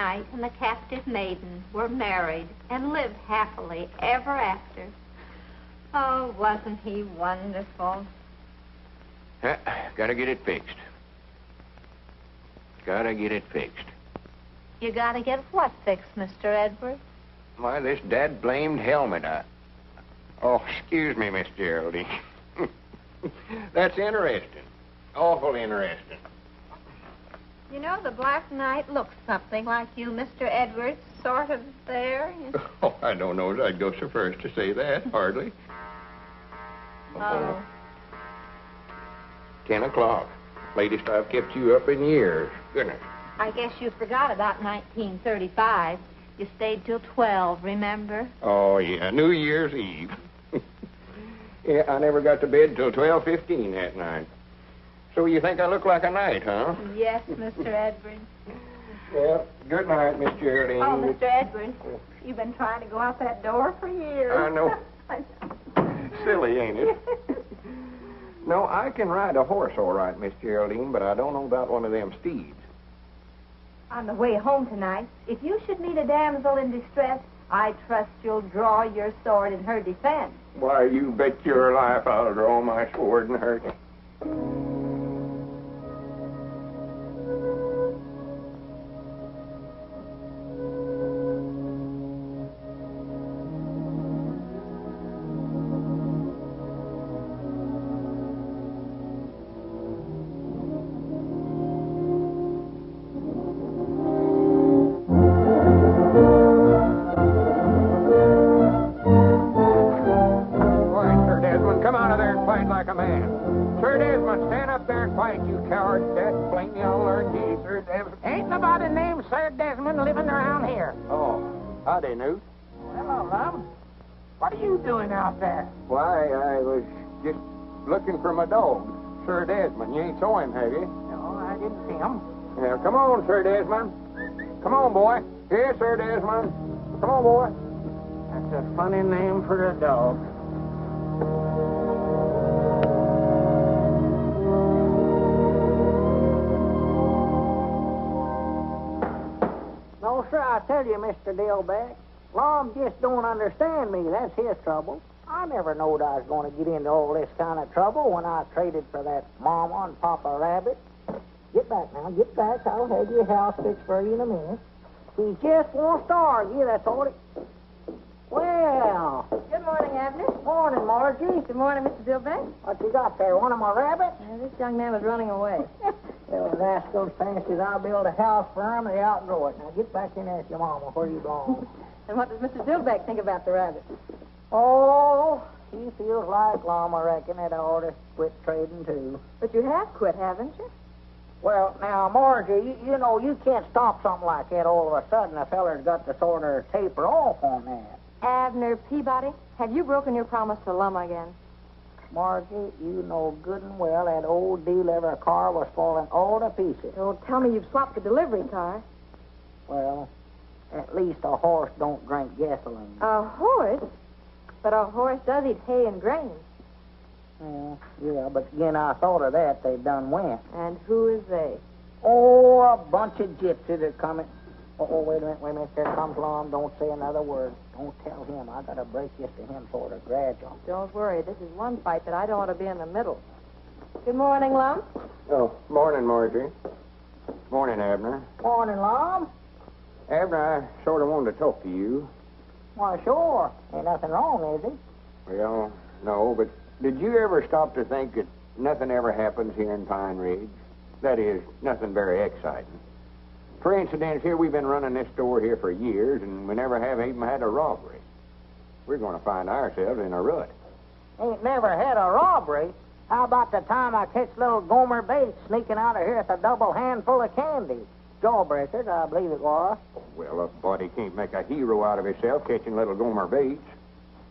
Knight and the captive maiden were married and lived happily ever after. Oh, wasn't he wonderful? Gotta get it fixed. Gotta get it fixed. You gotta get what fixed, Mr. Edwards? Why, this dad-blamed helmet. Oh, excuse me, Miss Geraldine. That's interesting. Awful interesting. You know, the Black Knight looks something like you, Mr. Edwards, sort of there. Oh, I don't know as I'd go so first to say that, hardly. Oh. 10 o'clock. Latest I've kept you up in years. Goodness. I guess you forgot about 1935. You stayed till 12, remember? Oh, yeah, New Year's Eve. Yeah, I never got to bed till 12:15 that night. So you think I look like a knight, huh? Yes, Mr. Edwards. Well, good night, Miss Geraldine. Oh, Mr. Edwards, you've been trying to go out that door for years. I know. Silly, ain't it? No, I can ride a horse all right, Miss Geraldine, but I don't know about one of them steeds. On the way home tonight, if you should meet a damsel in distress, I trust you'll draw your sword in her defense. Why, you bet your life I'll draw my sword in her. Howdy, Newt. Hello, Lum. What are you doing out there? Why, I was just looking for my dog, Sir Desmond. You ain't saw him, have you? No, I didn't see him. Now, come on, Sir Desmond. Come on, boy. Here, Sir Desmond. Come on, boy. That's a funny name for a dog. No, sir, I tell you, Mr. Dillback, Lum just don't understand me. That's his trouble. I never knowed I was going to get into all this kind of trouble when I traded for that Mama and Papa Rabbit. Get back now, get back. I'll have your house fixed for you in a minute. He just wants to argue, that's all it... Well... Good morning, Abner. Morning, Margie. Good morning, Mr. Dillback. What you got there, one of my rabbits? This young man was running away. Well, if that's those fancies, I'll build a house for him, they outgrow it. Now, get back in there with your mama where you belong. And what does Mr. Dillback think about the rabbit? Oh, he feels like Lum, I reckon, that I ought to quit trading, too. But you have quit, haven't you? Well, now, Margie, you know, you can't stop something like that all of a sudden. A feller's got to sort of taper off on that. Abner Peabody, have you broken your promise to Lum again? Margie, you know good and well that old delivery car was falling all to pieces. Don't tell me you've swapped the delivery car. Well, at least a horse don't drink gasoline. A horse? But a horse does eat hay and grain. Yeah, but again, I thought of that. They done went. And who is they? Oh, a bunch of gypsies are coming. Oh, wait a minute. There comes Lum. Don't say another word. Don't tell him. I got to break this to him sort of gradual. Don't worry. This is one fight that I don't want to be in the middle. Good morning, Lum. Oh, morning, Marjorie. Morning, Abner. Morning, Lum. Abner, I sort of wanted to talk to you. Why, sure. Ain't nothing wrong, is he? Well, no, but did you ever stop to think that nothing ever happens here in Pine Ridge? That is, nothing very exciting. For instance, here we've been running this store here for years, and we never have even had a robbery. We're going to find ourselves in a rut. Ain't never had a robbery. How about the time I catch little Gomer Bates sneaking out of here with a double handful of candy? Jawbreakers, I believe it was. Well, a body can't make a hero out of himself catching little Gomer Bates.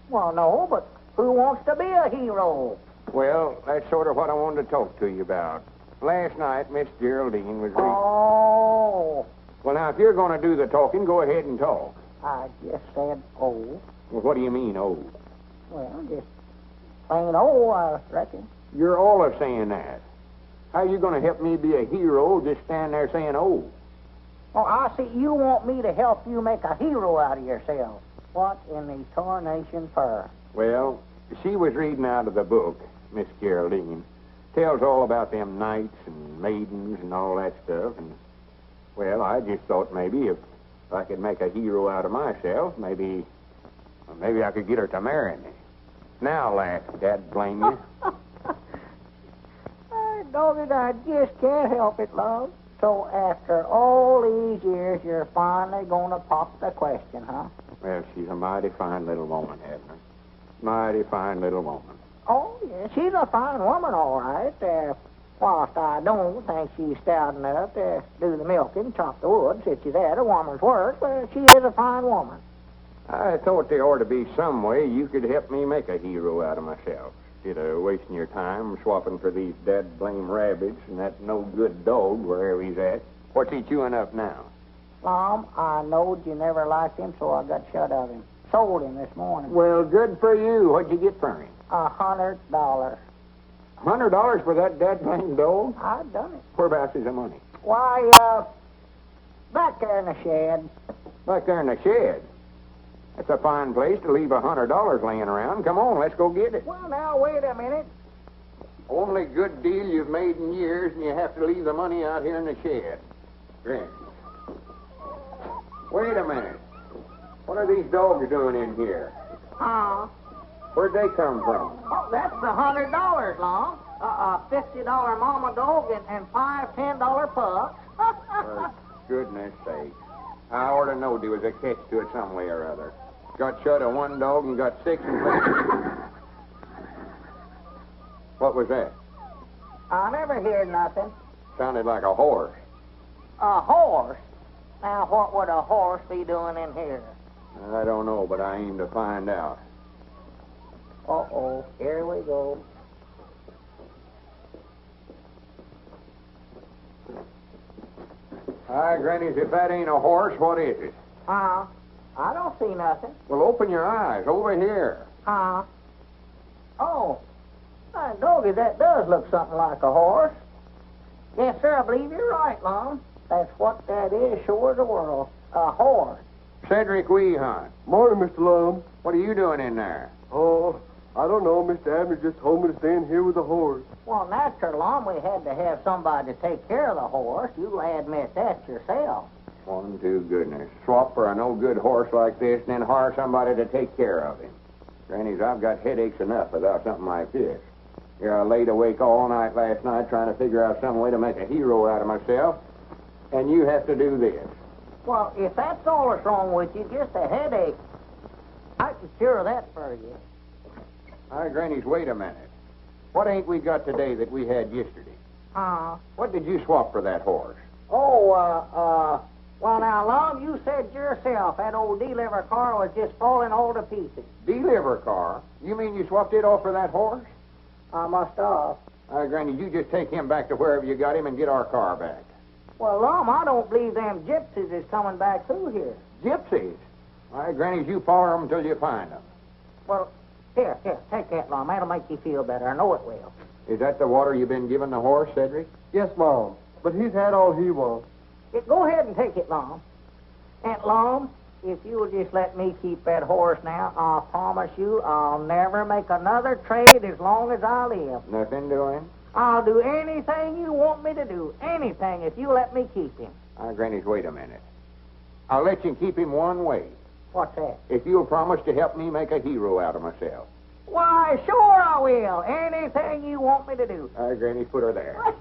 Well, no, but who wants to be a hero? Well, that's sort of what I wanted to talk to you about. Last night, Miss Geraldine was reading. Oh. Well, now, if you're going to do the talking, go ahead and talk. I just said, oh. Well, what do you mean, oh? Well, just plain oh, I reckon. You're all of saying that. How are you going to help me be a hero just stand there saying oh? Oh, I see. You want me to help you make a hero out of yourself. What in the tarnation for? Well, she was reading out of the book, Miss Geraldine. Tells all about them knights and maidens and all that stuff. And, well, I just thought maybe if I could make a hero out of myself, maybe I could get her to marry me. Now, laugh, Dad, blame you. Doggy, I just can't help it, love. So after all these years, you're finally going to pop the question, huh? Well, she's a mighty fine little woman, Abner. Mighty fine little woman. Oh, yeah, she's a fine woman, all right. Whilst I don't think she's stout enough to do the milking, chop the wood, such as that, a woman's work, but she is a fine woman. I thought there ought to be some way you could help me make a hero out of myself. Instead of wasting your time swapping for these dead blame rabbits and that no-good dog wherever he's at. What's he chewing up now? Lum, I knowed you never liked him, so I got shut of him. Sold him this morning. Well, good for you. What'd you get for him? $100. $100 for that dead blame dog? I've done it. Whereabouts is the money? Why, back there in the shed. Back there in the shed? That's a fine place to leave $100 laying around. Come on, let's go get it. Well, now, wait a minute. Only good deal you've made in years, and you have to leave the money out here in the shed. Grin. Wait a minute. What are these dogs doing in here? Where'd they come from? Oh, that's the $100, Lum. $50 mama dog and $5 $10 pups. For goodness sake. I ought to know there was a catch to it some way or other. Got shut of one dog and got 6 and What was that? I never heard nothing. Sounded like a horse. A horse? Now, what would a horse be doing in here? I don't know, but I aim to find out. Uh-oh, here we go. Hi, Grannies, if that ain't a horse, what is it? I don't see nothing. Well, open your eyes. Over here. Oh, doggy, that does look something like a horse. Yes, sir, I believe you're right, Lum. That's what that is, sure as the world. A horse. Cedric Weehunt. Morning, Mr. Lum. What are you doing in there? Oh, I don't know. Mr. Abner just told me to stay in here with the horse. Well, natural, Lum, we had to have somebody to take care of the horse. You'll admit that yourself. One, two, goodness. Swap for a no-good horse like this and then hire somebody to take care of him. Grannies, I've got headaches enough without something like this. Here, I laid awake all night last night trying to figure out some way to make a hero out of myself, and you have to do this. Well, if that's all that's wrong with you, just a headache, I can cure that for you. All right, Grannies, wait a minute. What ain't we got today that we had yesterday? What did you swap for that horse? Well, now, Lum, you said yourself that old deliver car was just falling all to pieces. Deliver car? You mean you swapped it off for that horse? I must have. All right, Granny, you just take him back to wherever you got him and get our car back. Well, Lum, I don't believe them gypsies is coming back through here. Gypsies? All right, Grannies, you follow them until you find them. Well, here, take that, Lum. That'll make you feel better. I know it will. Is that the water you've been giving the horse, Cedric? Yes, Mom. But he's had all he wants. Go ahead and take it, Lum. And, Lum, if you'll just let me keep that horse now, I'll promise you I'll never make another trade as long as I live. Nothing doing? I'll do anything you want me to do. Anything, if you let me keep him. All right, Grannies, wait a minute. I'll let you keep him one way. What's that? If you'll promise to help me make a hero out of myself. Why, sure I will. Anything you want me to do. All right, Granny, put her there.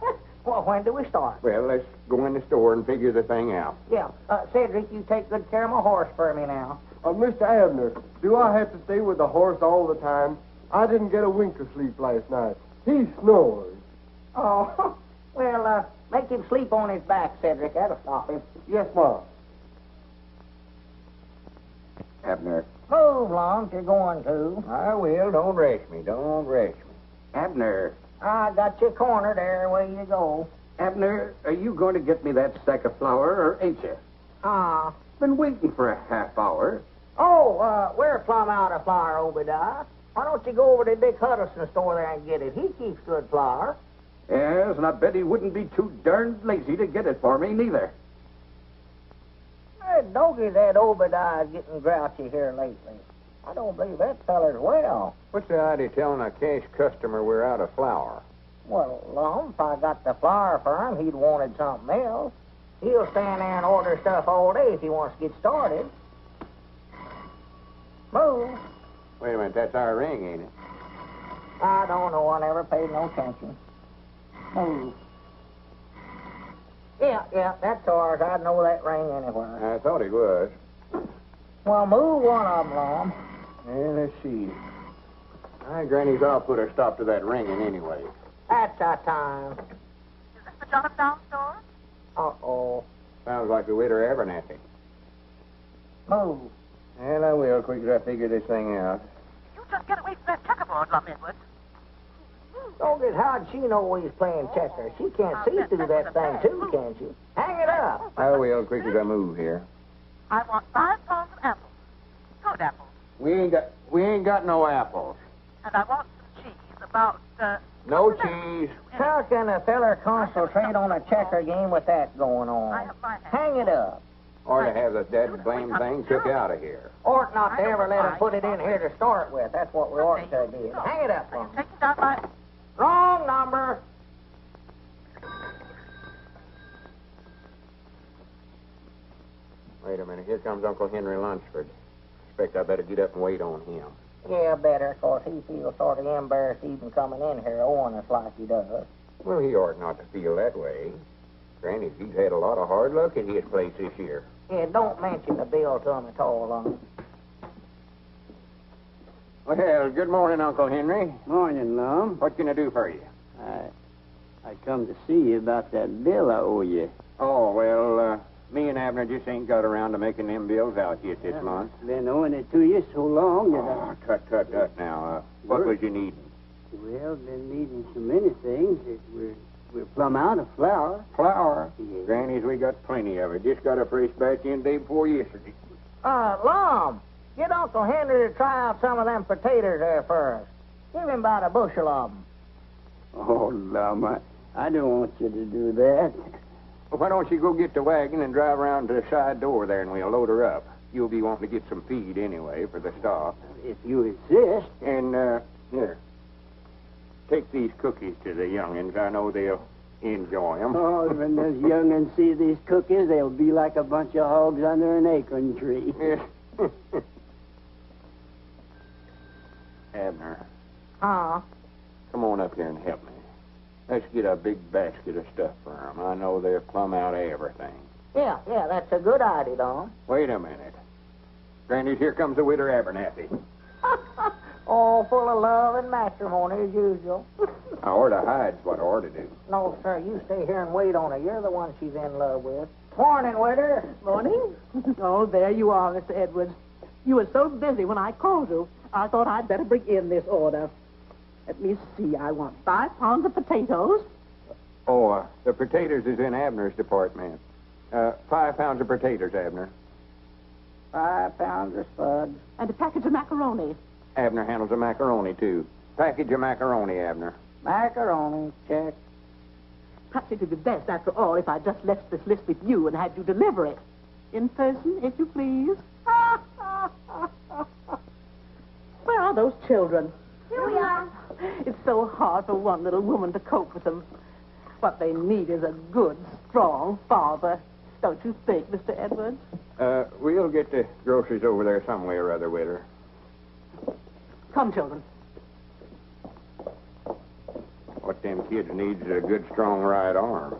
Well, when do we start? Well, let's go in the store and figure the thing out. Yeah. Cedric, you take good care of my horse for me now. Mr. Abner, do I have to stay with the horse all the time? I didn't get a wink of sleep last night. He snores. Oh, well, make him sleep on his back, Cedric. That'll stop him. Yes, Mom. Abner. Move, Lum, if you're going to. I will. Don't rush me. Don't rush me. Abner. I got you cornered there. Where you go. Abner, are you going to get me that sack of flour, or ain't you? Been waiting for a half hour. Oh, we're plumb out of flour, Obadiah. Why don't you go over to Dick Huddleston's store there and get it? He keeps good flour. Yes, and I bet he wouldn't be too darned lazy to get it for me, neither. Doggy, that Obadiah's getting grouchy here lately. I don't believe that feller's well. What's the idea of telling a cash customer we're out of flour? Well, Lum, if I got the flour for him, he'd wanted something else. He'll stand there and order stuff all day if he wants to get started. Move. Wait a minute, that's our ring, ain't it? I don't know. I never paid no attention. Move. Yeah, that's ours. I'd know that ring anywhere. I thought it was. Well, move one of them, Lum. Yeah, let's see. Granny's all put a stop to that ringing anyway. That's our time. Is this the Jot-em-Down store? Uh-oh. Sounds like the widow Abernathy. Move. Well, I will, quick as I figure this thing out. You just get away from that checkerboard, Lum Edwards. Doggy, how'd she know he's playing checkers? She can't see through that thing, too, can she? Hang it up. I will, quick as I move here. I want 5 pounds of apples. Good apples. We ain't got no apples. And I want some cheese, about, No cheese. How can a feller concentrate on a checker game with that going on? I have my hand. Hang it up. Or to have the dead blame thing took out of here. Ought not to ever let him put it in here to start with. That's what we ought to do. Hang it up, Lum. Taking down my... Wrong number. Wait a minute, here comes Uncle Henry Lunsford. Expect I better get up and wait on him. Yeah, better, 'cause he feels sort of embarrassed even coming in here owing us like he does. Well, he ought not to feel that way. Granny, he's had a lot of hard luck at his place this year. Yeah, don't mention the bill to him at all, Lum. Well, good morning, Uncle Henry. Morning, Lum. What can I do for you? I come to see you about that bill I owe you. Oh, well, me and Abner just ain't got around to making them bills out yet this month. Been owing it to you so long that Oh, tut now. What was you needing? Well, been needing so many things that we're plumb out of flour. Flour. Yeah. Grannies, we got plenty of it. Just got a fresh batch in day before yesterday. Lum, get Uncle Henry to try out some of them potatoes there first. Give him about a bushel of them. Oh, Lum, I don't want you to do that. Well, why don't you go get the wagon and drive around to the side door there and we'll load her up. You'll be wanting to get some feed anyway for the stock. If you insist. And, here. Take these cookies to the young'uns. I know they'll enjoy them. Oh, when those young'uns see these cookies, they'll be like a bunch of hogs under an acorn tree. Abner, Huh? come on up here and help me. Let's get a big basket of stuff for them. I know they're plumb out of everything. Yeah, that's a good idea, Lum. Wait a minute. Grannies, here comes the widow Abernathy. All full of love and matrimony as usual. I ought to hide's what I ought to do. No, sir, you stay here and wait on her. You're the one she's in love with. Morning, Widow. Morning. Oh, there you are, Mr. Edwards. You were so busy when I called you, I thought I'd better bring in this order. Let me see. I want 5 pounds of potatoes. Oh, the potatoes is in Abner's department. 5 pounds of potatoes, Abner. 5 pounds of spuds. And a package of macaroni. Abner handles the macaroni, too. Package of macaroni, Abner. Macaroni, check. Perhaps it would be best, after all, if I just left this list with you and had you deliver it. In person, if you please. Where are those children? Here we are. It's so hard for one little woman to cope with them. What they need is a good, strong father. Don't you think, Mr. Edwards? We'll get the groceries over there some way or other with her. Come, children. What them kids needs is a good, strong right arm.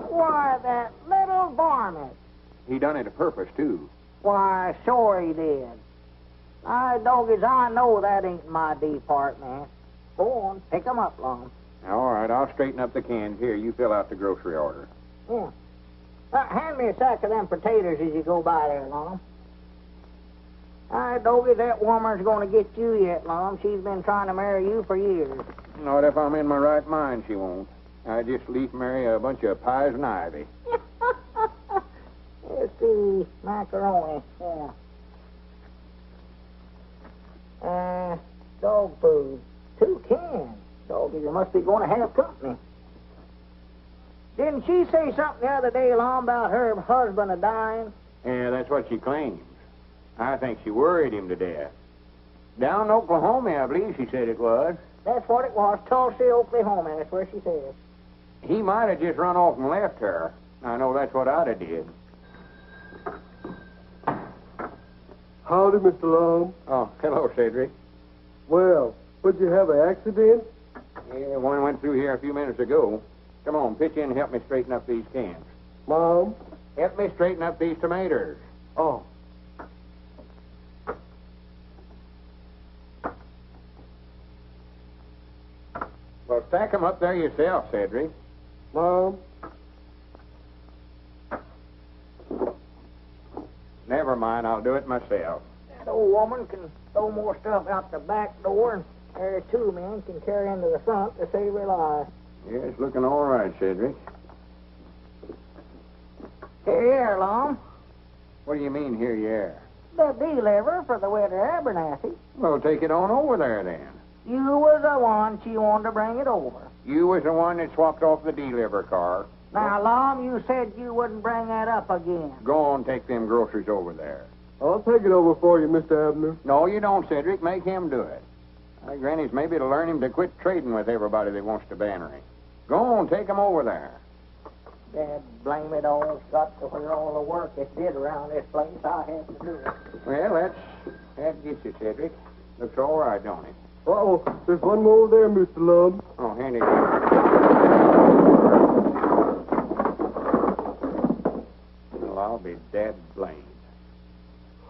Why, that little varmint. He done it a purpose, too. Why, sure he did. Doggies, I know that ain't my department. Go on, pick 'em up, Lum. All right, I'll straighten up the cans. Here, you fill out the grocery order. Yeah. Hand me a sack of them potatoes as you go by there, Lum. Doggy, that woman's going to get you yet, Lum. She's been trying to marry you for years. Not if I'm in my right mind, she won't. I just leave marry a bunch of pies and ivy. Let's see, macaroni, yeah. Dog food, 2 cans. Doggy, you must be going to have company. Didn't she say something the other day, Lum, about her husband a-dying? Yeah, that's what she claims. I think she worried him to death. Down in Oklahoma, I believe she said it was. That's what it was, Tulsa, Oklahoma. That's where she said. He might have just run off and left her. I know that's what I'd have did. Howdy, Mr. Lum. Oh, hello, Cedric. Well, would you have an accident? Yeah, one went through here a few minutes ago. Come on, pitch in and help me straighten up these cans. Mom? Help me straighten up these tomatoes. Oh. Well, stack 'em up there yourself, Cedric. Mom? Never mind, I'll do it myself. That old woman can throw more stuff out the back door, and there two men can carry into the front to save her life. Yeah, it's looking all right, Cedric. Here, Lum. What do you mean, here you are? The deliver for the winter Abernathy. Well, take it on over there, then. You was the one she wanted to bring it over. You was the one that swapped off the deliver car. Now, Lum, you said you wouldn't bring that up again. Go on, take them groceries over there. I'll take it over for you, Mr. Abner. No, you don't, Cedric. Make him do it. Granny's maybe to learn him to quit trading with everybody that wants to banner him. Go on, take him over there. Dad, blame it all. Got to where all the work is did around this place. I have to do it. Well, that gets you, Cedric. Looks all right, don't it? Uh-oh, there's one more there, Mr. Lum. Oh, hand it. Well, I'll be dead blamed.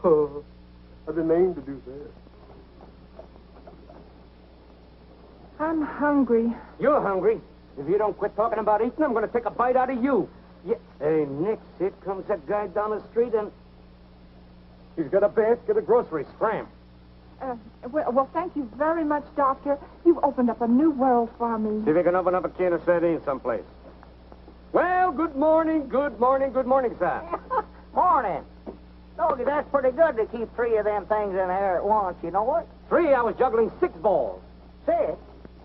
I didn't aim to do that. I'm hungry. You're hungry. If you don't quit talking about eating, I'm going to take a bite out of you. Yeah. Hey, Nix, here comes that guy down the street, and he's got a basket of groceries. Scram. Well, thank you very much, Doctor. You've opened up a new world for me. See if you can open up a can of sardines someplace. Well, good morning, sir. Morning. Doggy, that's pretty good to keep three of them things in there at once, you know what? 3, I was juggling 6 balls. 6?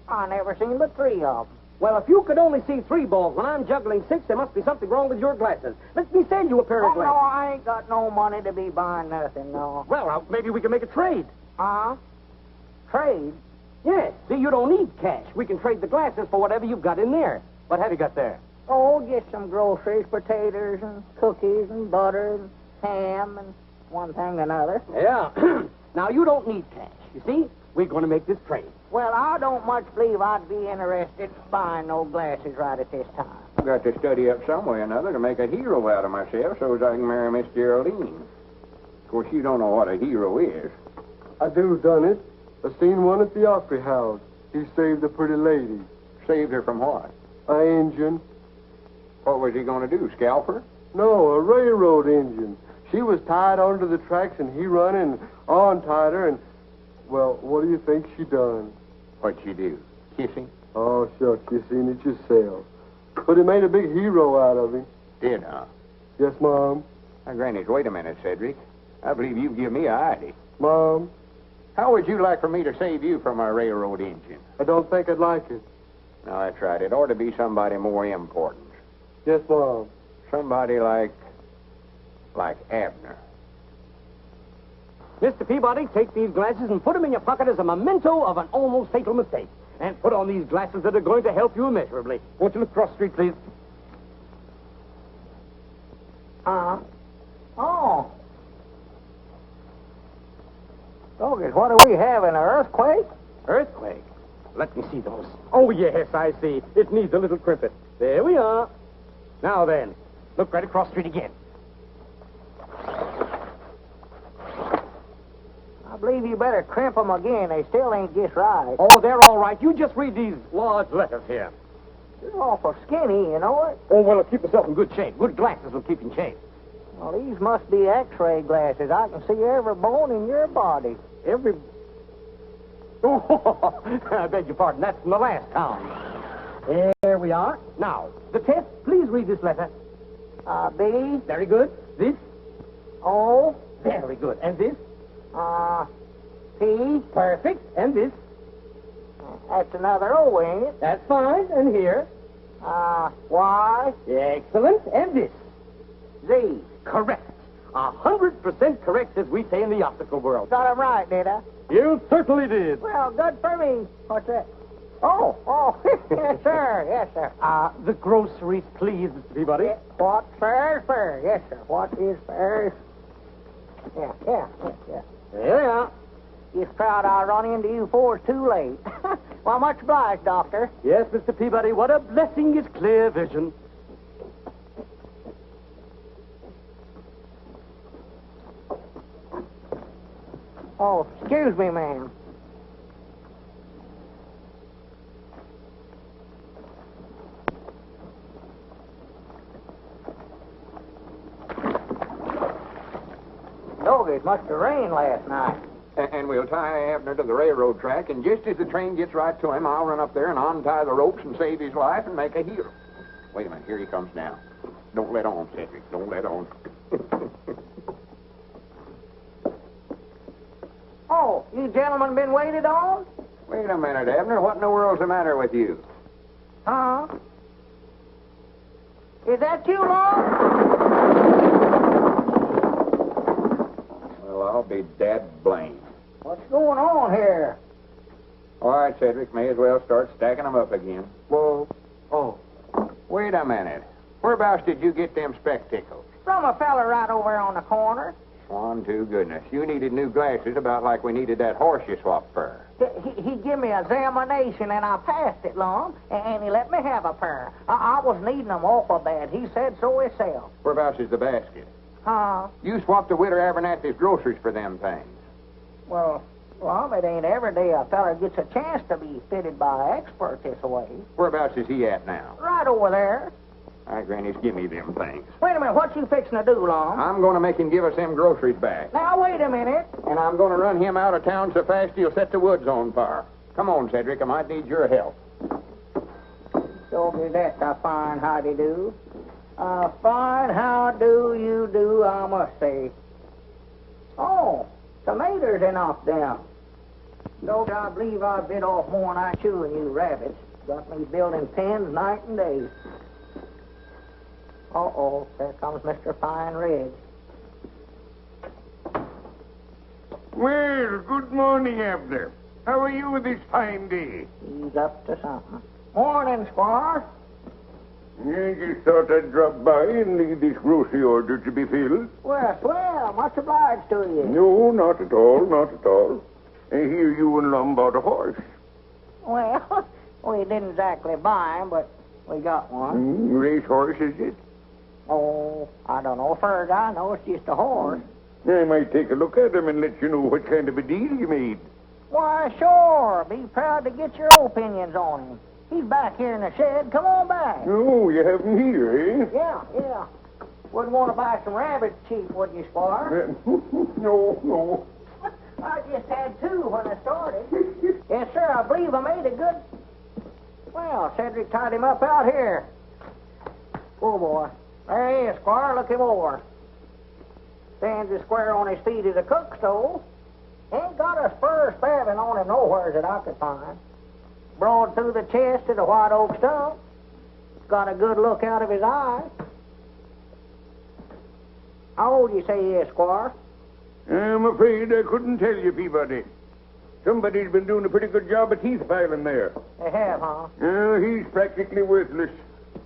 I never seen but 3 of them. Well, if you could only see 3 balls when I'm juggling 6, there must be something wrong with your glasses. Let me send you a pair of Oh, no, glasses. I ain't got no money to be buying nothing, no. Well, maybe we can make a trade. Huh? Trade? Yes. See, you don't need cash. We can trade the glasses for whatever you've got in there. What have you got there? Oh, get some groceries, potatoes and cookies and butter and ham and one thing and another. Yeah. Now, you don't need cash. You see, we're going to make this trade. Well, I don't much believe I'd be interested in buying no glasses right at this time. I've got to study up some way or another to make a hero out of myself so as I can marry Miss Geraldine. Of course, you don't know what a hero is. I do done it. I seen one at the Opry House. He saved a pretty lady. Saved her from what? A engine. What was he going to do, scalp her? No, a railroad engine. She was tied onto the tracks, and he run and untied her, and, well, what do you think she done? What'd she do? Kiss him? Oh, shucks, you seen it yourself. But it made a big hero out of him. Did, huh? Yes, Mom. Now, Granny, wait a minute, Cedric. I believe you give me a idea. Mom, How would you like for me to save you from a railroad engine? I don't think I'd like it. No, that's right. It ought to be somebody more important. Yes, Mom. Somebody like Abner. Mr. Peabody, take these glasses and put them in your pocket as a memento of an almost fatal mistake. And put on these glasses that are going to help you immeasurably. Won't you look across the street, please? Oh. Doggers, what do we have, an earthquake? Earthquake? Let me see those. Oh, yes, I see. It needs a little crimping. There we are. Now then, look right across the street again. I believe you better crimp them again. They still ain't just right. Oh, they're all right. You just read these large letters here. You're awful skinny, you know it? Oh, well, keep yourself in good shape. Good glasses will keep you in shape. Well, these must be X-ray glasses. I can see every bone in your body. Every... Oh, I beg your pardon. That's from the last town. There we are. Now, the test, please read this letter. B. Very good. This? O. Very good. And this? P. Perfect. And this? That's another O, ain't it? That's fine. And here? Y? Excellent. And this? Z. Correct. 100% correct, as we say in the optical world. Got it right, did I? You certainly did. Well, good for me. What's that? Oh, yes, sir. Yes, sir. The groceries, please, Mr. Peabody. What's fair is fair. Yes, sir. What is fair is... Yeah. Yeah. Just proud I run into you before it's too late. Well, much obliged, Doctor. Yes, Mr. Peabody, what a blessing is clear vision. Oh, excuse me, ma'am. Dog, it must have rained last night. And we'll tie Abner to the railroad track, and just as the train gets right to him, I'll run up there and untie the ropes and save his life and make a hero. Wait a minute, here he comes now. Don't let on, Cedric. Don't let on. Oh, you gentlemen been waited on? Wait a minute, Abner. What in the world's the matter with you? Huh? Is that you, Lauck? Well, I'll be dad blamed. What's going on here? All right, Cedric, may as well start stacking them up again. Well, Wait a minute. Whereabouts did you get them spectacles? From a fella right over on the corner. Swan to goodness. You needed new glasses about like we needed that horse you swapped for. He gave me an examination, and I passed it, Lum, and he let me have a pair. I was needing them awful bad. He said so himself. Whereabouts is the basket? Huh? You swapped the Widow Abernathy's groceries for them things. Well, it ain't every day a fella gets a chance to be fitted by an expert this way. Whereabouts is he at now? Right over there. All right, Granny, give me them things. Wait a minute, what you fixing to do, Lum? I'm going to make him give us them groceries back. Now, wait a minute. And I'm going to run him out of town so fast he'll set the woods on fire. Come on, Cedric, I might need your help. So that's a fine howdy-do. A fine how do you do, I must say. Oh, tomatoes enough down. Though I believe I bit off more than I chew in you rabbits. Got me building pens night and day. Uh-oh, there comes Mr. Fine Red. Well, good morning, Abner. How are you this fine day? He's up to something. Morning, Squire. I just thought I'd drop by and leave this grocery order to be filled. Well, swell. Much obliged to you. No, not at all, not at all. I hear you and Lum bought a horse. Well, we didn't exactly buy him, but we got one. Race horse, is it? Oh, I don't know. Far as I know, it's just a horse. I might take a look at him and let you know what kind of a deal you made. Why, sure. Be proud to get your opinions on him. He's back here in the shed. Come on back. Oh, you have him here, eh? Yeah. Wouldn't want to buy some rabbits cheap, would you, Squire? No. I just had two when I started. Yes, sir, I believe I made a good... Well, Cedric tied him up out here. Oh, boy. There he is, Squire. Look him over. Stands as square on his feet as a cook stove. Ain't got a spur spabbing on him nowheres that I could find. Broad through the chest to the white oak stump. Got a good look out of his eye. How old you say he is, Squire? I'm afraid I couldn't tell you, Peabody. Somebody's been doing a pretty good job of teeth filing there. They have, huh? He's practically worthless.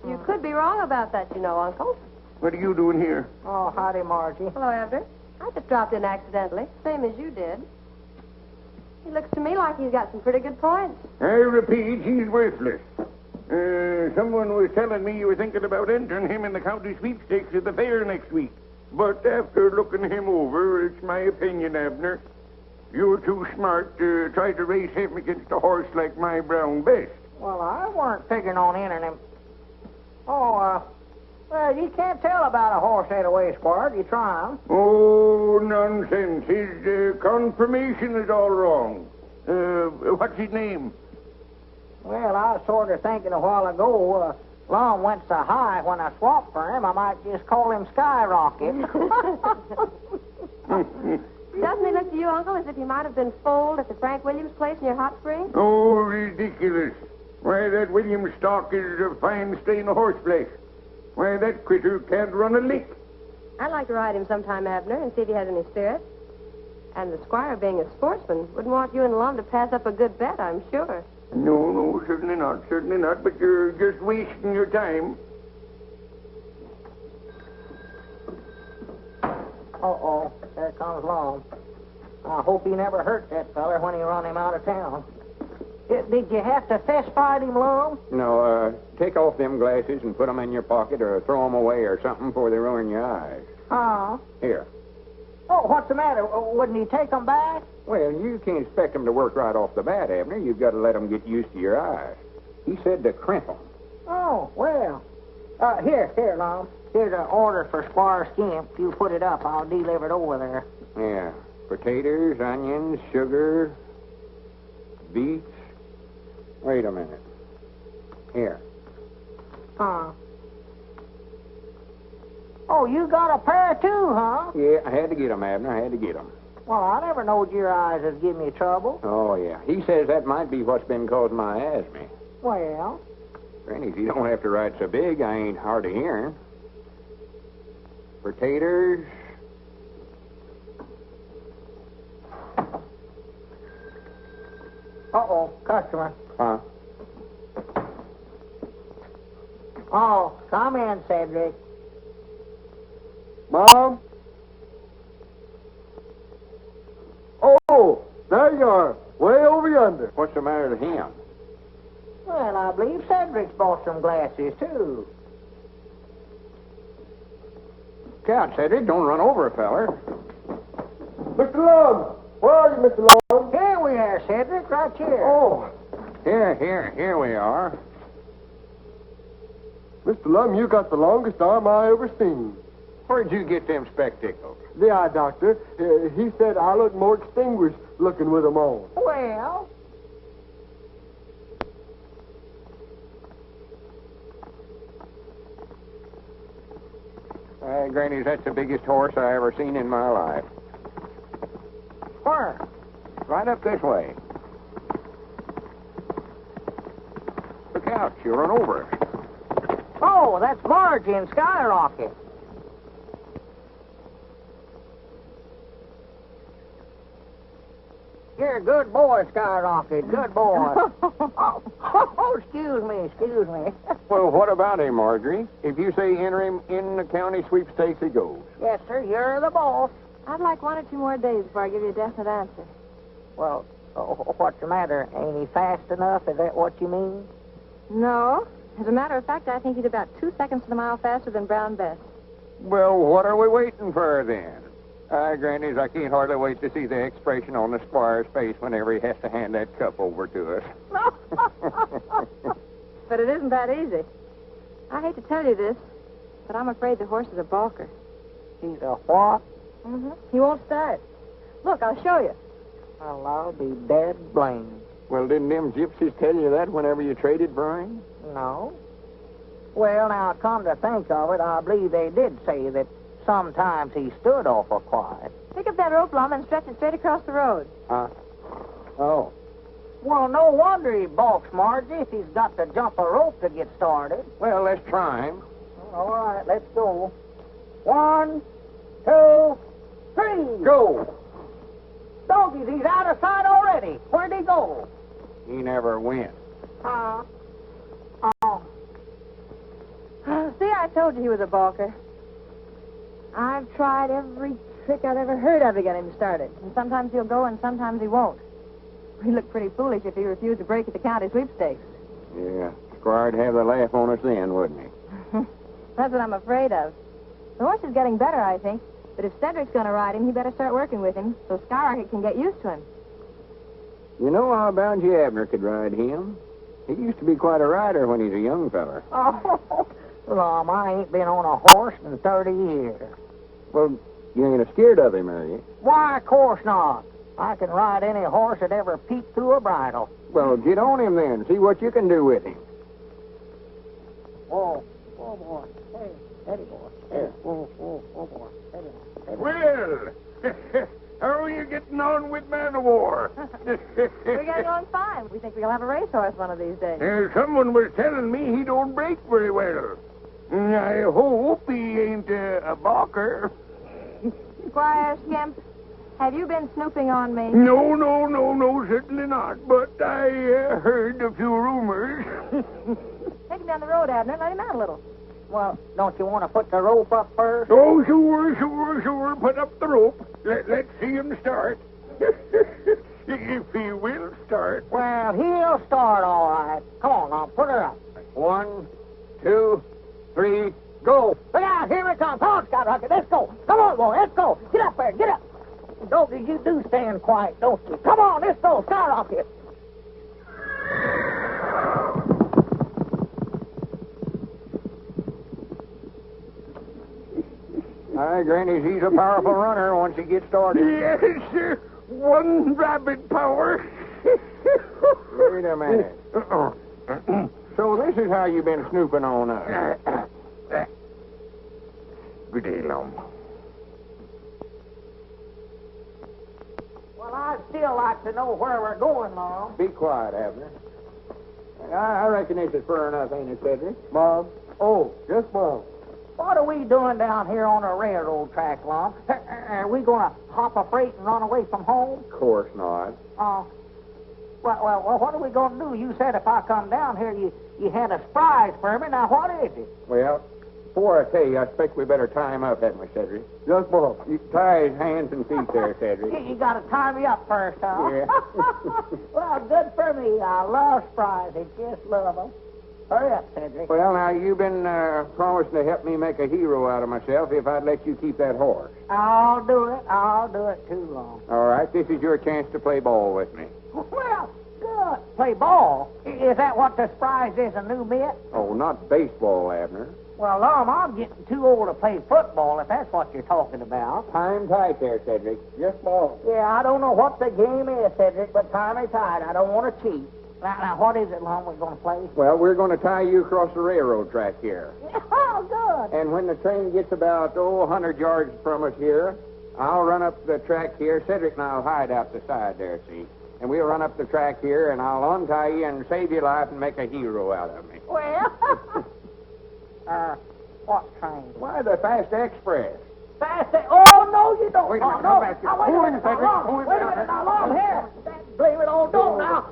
You could be wrong about that, you know, Uncle. What are you doing here? Oh, howdy, Margie. Hello, Abner. I just dropped in accidentally, same as you did. He looks to me like he's got some pretty good points. I repeat, he's worthless. Someone was telling me you were thinking about entering him in the county sweepstakes at the fair next week. But after looking him over, it's my opinion, Abner, you're too smart to try to race him against a horse like my brown best. Well, I weren't figuring on entering him. Oh, well, you can't tell about a horse that way, Squire. You try him. Oh, nonsense. His confirmation is all wrong. What's his name? Well, I was sort of thinking a while ago, Lum went so high when I swapped for him, I might just call him Skyrocket. Doesn't he look to you, Uncle, as if he might have been foaled at the Frank Williams place near Hot Springs? Oh, ridiculous. Why, that William stock is a fine stain of horseflesh. Why, that critter can't run a lick. I'd like to ride him sometime, Abner, and see if he has any spirit. And the squire, being a sportsman, wouldn't want you and Lum to pass up a good bet, I'm sure. No, certainly not. But you're just wasting your time. Uh-oh, there comes Lum. I hope he never hurt that feller when he run him out of town. Did you have to fist fight him, Lum? No, take off them glasses and put them in your pocket or throw them away or something before they ruin your eyes. Here. Oh, what's the matter? Wouldn't he take them back? Well, you can't expect them to work right off the bat, Abner. You've got to let them get used to your eyes. He said to crimp them. Oh, well. Here, Lum. Here's an order for Squire Skimp. You put it up. I'll deliver it over there. Yeah. Potatoes, onions, sugar, beets. Wait a minute. Here. Oh, you got a pair too, huh? Yeah, I had to get them, Abner. I had to get them. Well, I never knowed your eyes would give me trouble. Oh, yeah. He says that might be what's been causing my asthma. Well? Granny, you don't have to ride so big. I ain't hard of hearing. Potatoes. Uh-oh, customer. Huh? Oh, come in, Cedric. Mom? Oh, there you are, way over yonder. What's the matter with him? Well, I believe Cedric's bought some glasses, too. Count, Cedric. Don't run over a feller. Mr. Lum, where are you, Mr. Lum? Here we are, Cedric, right here. Oh, Here we are. Mr. Lum, you got the longest arm I ever seen. Where'd you get them spectacles? The eye doctor, he said I look more distinguished looking with them on. Well, Granny, that's the biggest horse I ever seen in my life. where? Right up this way. Look out, she'll run over us. Oh, that's Margie and Skyrocket. You're a good boy, Skyrocket. Good boy. Excuse me. Well, what about him, Marjorie? If you say enter him in the county sweepstakes, he goes. Yes, sir, you're the boss. I'd like 1 or 2 more days before I give you a definite answer. Well, what's the matter? Ain't he fast enough? Is that what you mean? No. As a matter of fact, I think he's about 2 seconds to the mile faster than Brown Bess. Well, what are we waiting for then? Grannies, I can't hardly wait to see the expression on the squire's face whenever he has to hand that cup over to us. But it isn't that easy. I hate to tell you this, but I'm afraid the horse is a balker. He's a what? Mm-hmm. He won't start. Look, I'll show you. Well, I'll be dead blamed. Well, didn't them gypsies tell you that whenever you traded for him? No. Well, now, come to think of it, I believe they did say that sometimes he stood awful quiet. Pick up that rope, Lum, and stretch it straight across the road. Huh? Oh. Well, no wonder he balks, Margie, if he's got to jump a rope to get started. Well, let's try him. All right, let's go. 1, 2, 3. Go! Doggies, he's out of sight already. Where'd he go? He never went. Oh. See, I told you he was a balker. I've tried every trick I've ever heard of to get him started. And sometimes he'll go and sometimes he won't. He'd look pretty foolish if he refused to break at the county sweepstakes. Yeah, Squire'd have the laugh on us then, wouldn't he? That's what I'm afraid of. The horse is getting better, I think. But if Cedric's going to ride him, he better start working with him so Skyrocket can get used to him. You know, I'll bound you Abner could ride him. He used to be quite a rider when he's a young feller. Oh, Lum, I ain't been on a horse in 30 years. Well, you ain't scared of him, are you? Why, of course not. I can ride any horse that ever peeped through a bridle. Well, get on him then. See what you can do with him. Whoa, boy. Hey, steady, boy. Steady. Whoa, boy. Steady. Well, how are you getting on with man-o-war? We're getting on fine. We think we'll have have a racehorse one of these days. Someone was telling me he don't break very well. I hope he ain't a balker. Squire Skimp, have you been snooping on me? No, certainly not. But I heard a few rumors. Take him down the road, Abner. Let him out a little. Well, don't you want to put the rope up first? Oh, sure. Put up the rope. Let's see him start. If he will start. Well, he'll start all right. Come on, now, put her up. 1, 2, 3, go. Look out, here it comes. Come on, Skyrocket, let's go. Come on, boy, let's go. Get up there, get up. Dopey, you do stand quiet, don't you? Come on, let's go, Skyrocket. Aye, Granny, he's a powerful runner once he gets started. Yes, sir. One rabbit power. Wait a minute. So this is how you've been snooping on us. Good day, Lum. Well, I'd still like to know where we're going, Mom. Be quiet, Abner. I reckon this is fur enough, ain't it, Cedric? Mom? Oh, yes, Mom. What are we doing down here on a railroad track, Lum? Are we going to hop a freight and run away from home? Of course not. Well, what are we going to do? You said if I come down here, you had a surprise for me. Now, what is it? Well, before I tell you, I expect we better tie him up, hadn't we, Cedric? Yes, Mom. You tie his hands and feet there, Cedric. You got to tie me up first, huh? Yeah. Well, good for me. I love surprises. Just love them. Hurry up, Cedric. Well, now, you've been promising to help me make a hero out of myself if I'd let you keep that horse. I'll do it. I'll do it too long. All right, this is your chance to play ball with me. Well, good. Play ball? Is that what the surprise is, a new mitt? Oh, not baseball, Abner. Well, Lum, I'm getting too old to play football, if that's what you're talking about. Tie him tight there, Cedric. Yes, Mom. Yeah, I don't know what the game is, Cedric, but tie me tight. I don't want to cheat. Now, what is it, Lum, we're going to play? Well, we're going to tie you across the railroad track here. Oh, good. And when the train gets about, 100 yards from us here, I'll run up the track here. Cedric and I'll hide out the side there, see? And we'll run up the track here, and I'll untie you and save your life and make a hero out of me. Well, what train? Why, the Fast Express. Fast. Oh, no, you don't. Wait a minute, no. come back here. Now, wait a Hold minute, him, Cedric. now, Hold him wait a down minute, there. now, Lum, here. Blame it all. Don't now.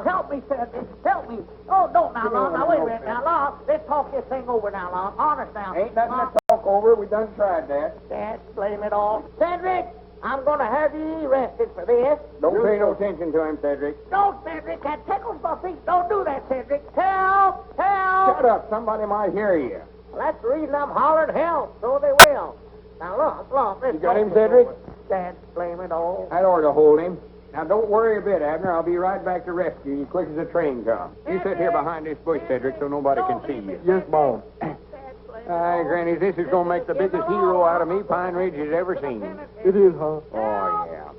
Help me, Cedric. Help me. Oh, don't now, Lum. Now, wait a minute. Now, Lum, let's talk this thing over now, Lum. Honest now. Ain't nothing to talk over. We done tried that. Dad, blame it all. Cedric, I'm going to have you arrested for this. Don't pay no attention to him, Cedric. Don't, Cedric. That tickles my feet. Don't do that, Cedric. Help! Shut up. Somebody might hear you. Well, that's the reason I'm hollering help. So they will. Now, Lum, let's You got talk him, this Cedric? over. Dad, blame it all. That ought to hold him. Now, don't worry a bit, Abner. I'll be right back to rescue you quick as the train comes. You sit here behind this bush, Cedric, so nobody can see you. Yes, Mom. Aye, Granny, this is going to make the biggest hero out of me Pine Ridge has ever seen. It is, huh? Oh, yeah.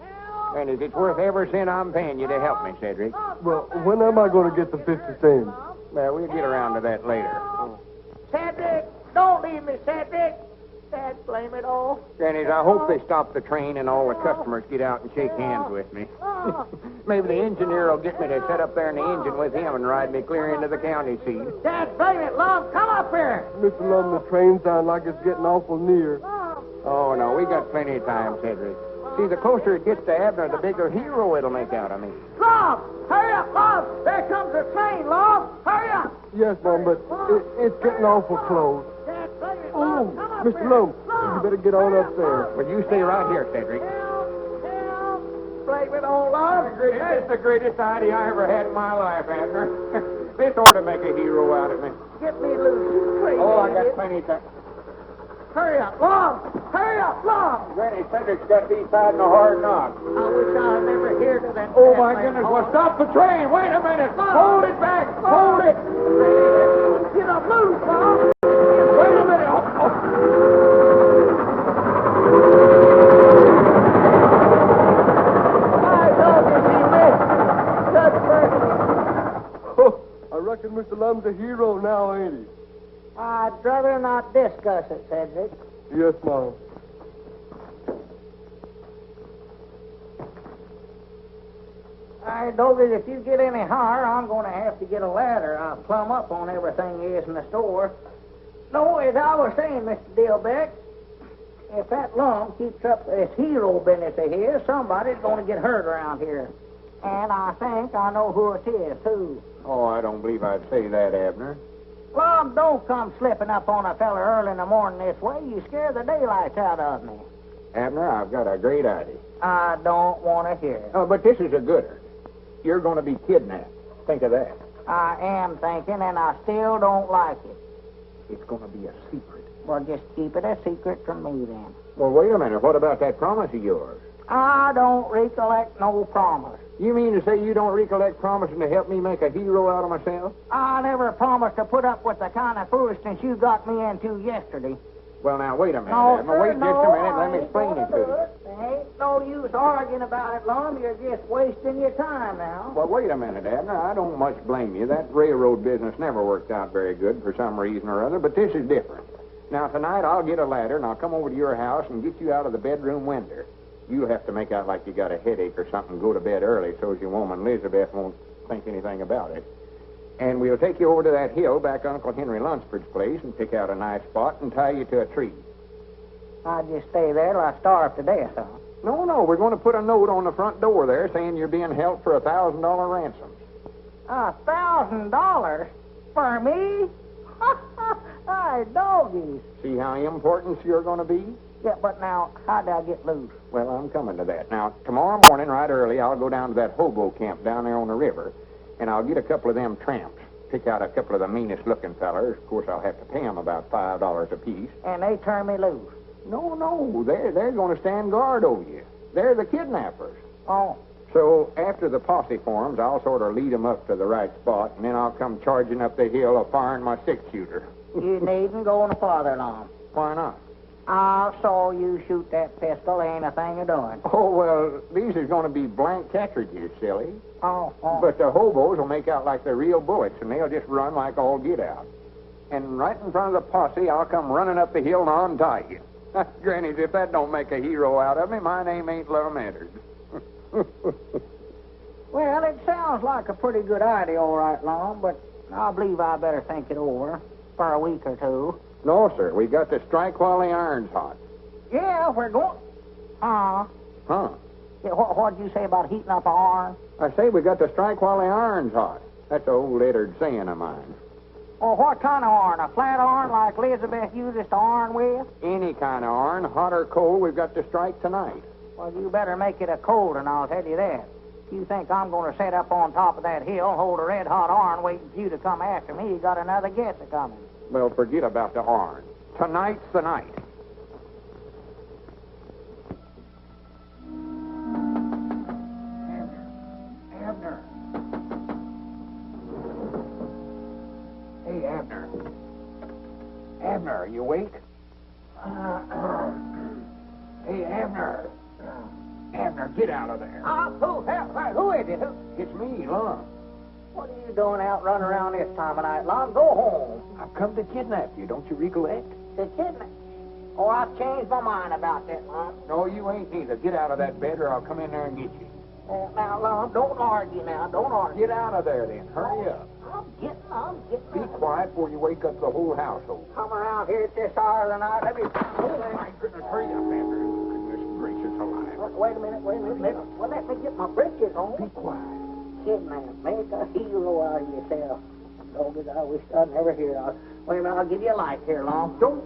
Granny, it's worth every cent I'm paying you to help me, Cedric. Well, when am I going to get the 50 cents? Well, we'll get around to that later. Cedric, don't leave me, Cedric. Dad, blame it all. Granny, I hope they stop the train and all the customers get out and shake hands with me. Maybe the engineer will get me to sit up there in the engine with him and ride me clear into the county seat. Dad, blame it, Lum. Come up here. Mr. Lum, the train sounds like it's getting awful near. Oh, no, we got plenty of time, Cedric. See, the closer it gets to Abner, the bigger hero it'll make out of me. Lum, hurry up, Lum. There comes the train, Lum. Hurry up. Yes, Mom, but it's getting awful close. Dad, blame it, Oh, Lum. Come up Mr. here. Lum, you better get on up there. Well, you stay right here, Cedric. Help. Blame it all, Lum. That's the greatest idea I ever had in my life, Abner. This ought to make a hero out of me. Get me loose, you crazy Oh, I got idiot. plenty of time. Hurry up, Lum. Hurry up, Lum. Granny, Cedric's got these fighting a hard knock. I wish I had never heard of that. Oh, my goodness. Well, stop the train. Wait a minute. Hold it back. Hold it. Get up loose, Lum. Wait a minute. My dog is he missed. Good mercy. Oh, I reckon Mr. Lum's a hero now, ain't he? I'd rather not discuss it, Cedric. Yes, Mom. I know that if you get any higher, I'm going to have to get a ladder. I'll plumb up on everything is in the store. No, as I was saying, Mr. Dillbeck, if that Lum keeps up this hero business of his, somebody's going to get hurt around here. And I think I know who it is, too. Oh, I don't believe I'd say that, Abner. Lum, don't come slipping up on a fella early in the morning this way. You scare the daylights out of me. Abner, I've got a great idea. I don't want to hear it. Oh, but this is a gooder. You're going to be kidnapped. Think of that. I am thinking, and I still don't like it. It's going to be a secret. Well, just keep it a secret from me, then. Well, wait a minute. What about that promise of yours? I don't recollect no promise. You mean to say you don't recollect promising to help me make a hero out of myself? I never promised to put up with the kind of foolishness you got me into yesterday. Well, now, wait a minute, No, Abner. sir, Wait just a minute. Let me explain it to you. There ain't no use arguing about it, Lum. You're just wasting your time now. Well, wait a minute, Abner. I don't much blame you. That railroad business never worked out very good for some reason or other, but this is different. Now, tonight I'll get a ladder, and I'll come over to your house and get you out of the bedroom window. You'll have to make out like you got a headache or something and go to bed early so as your woman Elizabeth won't think anything about it. And we'll take you over to that hill back Uncle Henry Lunsford's place and pick out a nice spot and tie you to a tree. I'll just stay there till I starve to death, huh? No, we're going to put a note on the front door there saying you're being held for $1,000 ransom. $1,000? For me? Hi, doggies. See how important you're going to be? Yeah, but now, how'd I get loose? Well, I'm coming to that. Now, tomorrow morning, right early, I'll go down to that hobo camp down there on the river, and I'll get a couple of them tramps. Pick out a couple of the meanest-looking fellers. Of course, I'll have to pay them about $5 apiece. And they turn me loose. No, they're going to stand guard over you. They're the kidnappers. Oh. So, after the posse forms, I'll sort of lead them up to the right spot, and then I'll come charging up the hill firing my six-shooter. You needn't go no farther, Lum. Why not? I saw you shoot that pistol. Ain't a thing of doing. Oh, well, these is going to be blank cartridges, silly. Oh. But the hobos will make out like they're real bullets, and they'll just run like all get out. And right in front of the posse, I'll come running up the hill and untie you. Granny, if that don't make a hero out of me, my name ain't Lum Edwards. Well, it sounds like a pretty good idea, all right, Lum, but I believe I better think it over for a week or two. No, sir. We got to strike while the iron's hot. Yeah, we're going... Huh? Yeah, what'd you say about heating up an iron? I say we got to strike while the iron's hot. That's an old Eddard saying of mine. Well, what kind of iron? A flat iron like Elizabeth uses to iron with? Any kind of iron, hot or cold, we've got to strike tonight. Well, you better make it a cold one, I'll tell you that. If you think I'm going to sit up on top of that hill and hold a red-hot iron waiting for you to come after me, you got another guess a-coming. Well, forget about the iron. Tonight's the night. Abner. Hey, Abner. Abner, are you awake? Hey, Abner. Abner, get out of there. Who is it? It's me, Lum. What are you doing out running around this time of night, Lum? Go home. I've come to kidnap you, don't you recollect? To kidnap? Oh, I've changed my mind about that, Lum. No, you ain't neither. Get out of that bed or I'll come in there and get you. Now, Lum, don't argue now. Don't argue. Get out of there, then. Hurry up. I'm getting. Be quiet before you wake up the whole household. Come around here at this hour of the night. Let me... Oh, my goodness. Hurry up, Abner. Goodness gracious alive. Wait a minute. Let me get my britches on. Be quiet. Kidnap. Make a hero out of yourself. Doggies, I wish I'd never hear of. Wait a minute. I'll give you a light here, Lum. Don't...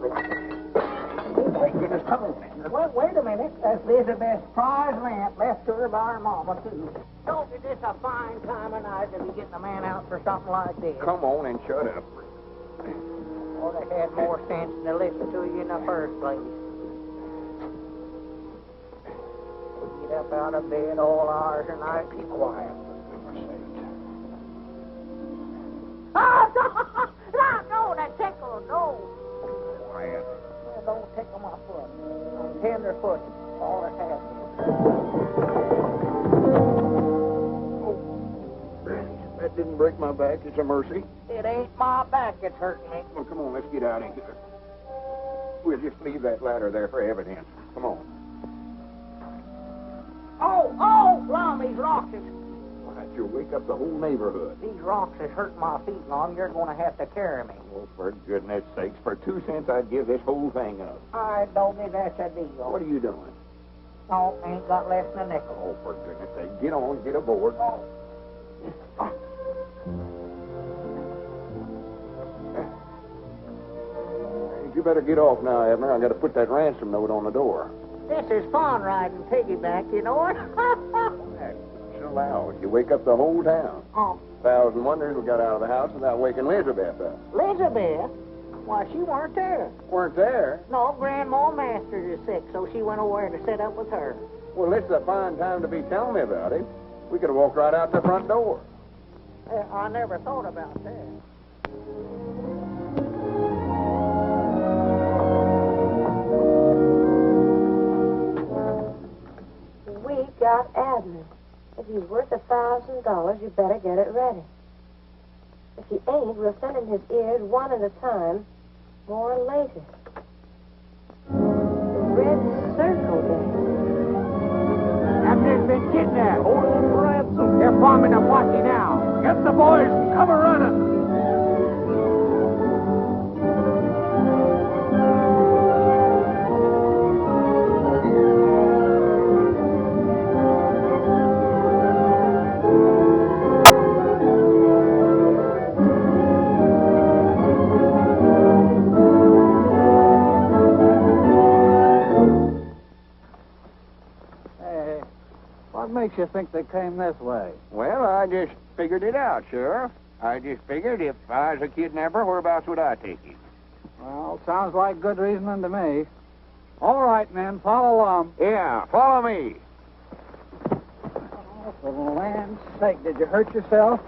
Oh, my goodness. Come on, Abner. Wait a minute. That's Elizabeth's prize lamp left to her by her mama, too. Don't be this a fine time of night to be getting a man out for something like this. Come on and shut up. Or they had more sense than to listen to you in the first place. Get up out of bed all hours of night. Be quiet, for goodness sake. Oh, no, that tickle, no. Quiet. Don't tickle my foot. I'm tenderfoot. All it has been. That didn't break my back. It's a mercy. It ain't my back that's hurting me. Well, come on, let's get out of here. We'll just leave that ladder there for evidence. Come on. Oh, Lum, he's lost it. What You'll wake up the whole neighborhood. These rocks is hurting my feet, Lum. You're going to have to carry me. Oh, for goodness sakes, for 2 cents I'd give this whole thing up. All right, Doggy, that's a deal. What are you doing? No, ain't got less than a nickel. Oh, for goodness sake, get on, get aboard. Oh. You better get off now, Abner. I got to put that ransom note on the door. This is fun riding piggyback, you know it? Chill out. You wake up the whole town. Oh. 1,000 wonders we got out of the house without waking Elizabeth up. Elizabeth? Why, she weren't there. Weren't there? No, Grandma Masters is sick, so she went over to sit up with her. Well, this is a fine time to be telling me about it. We could have walked right out the front door. I never thought about that. We got Abner. If he's worth $1,000, you better get it ready. If he ain't, we'll send him his ears one at a time, more later. The red circle game. Abner's been kidnapped. Hold him for ransom. They're forming a posse now. Get the boys and come running. What makes you think they came this way? Well, I just figured it out, Sheriff. I just figured if I was a kidnapper, whereabouts would I take him? Well, sounds like good reasoning to me. All right, men, follow along. Yeah, follow me. Oh, for the land's sake, did you hurt yourself?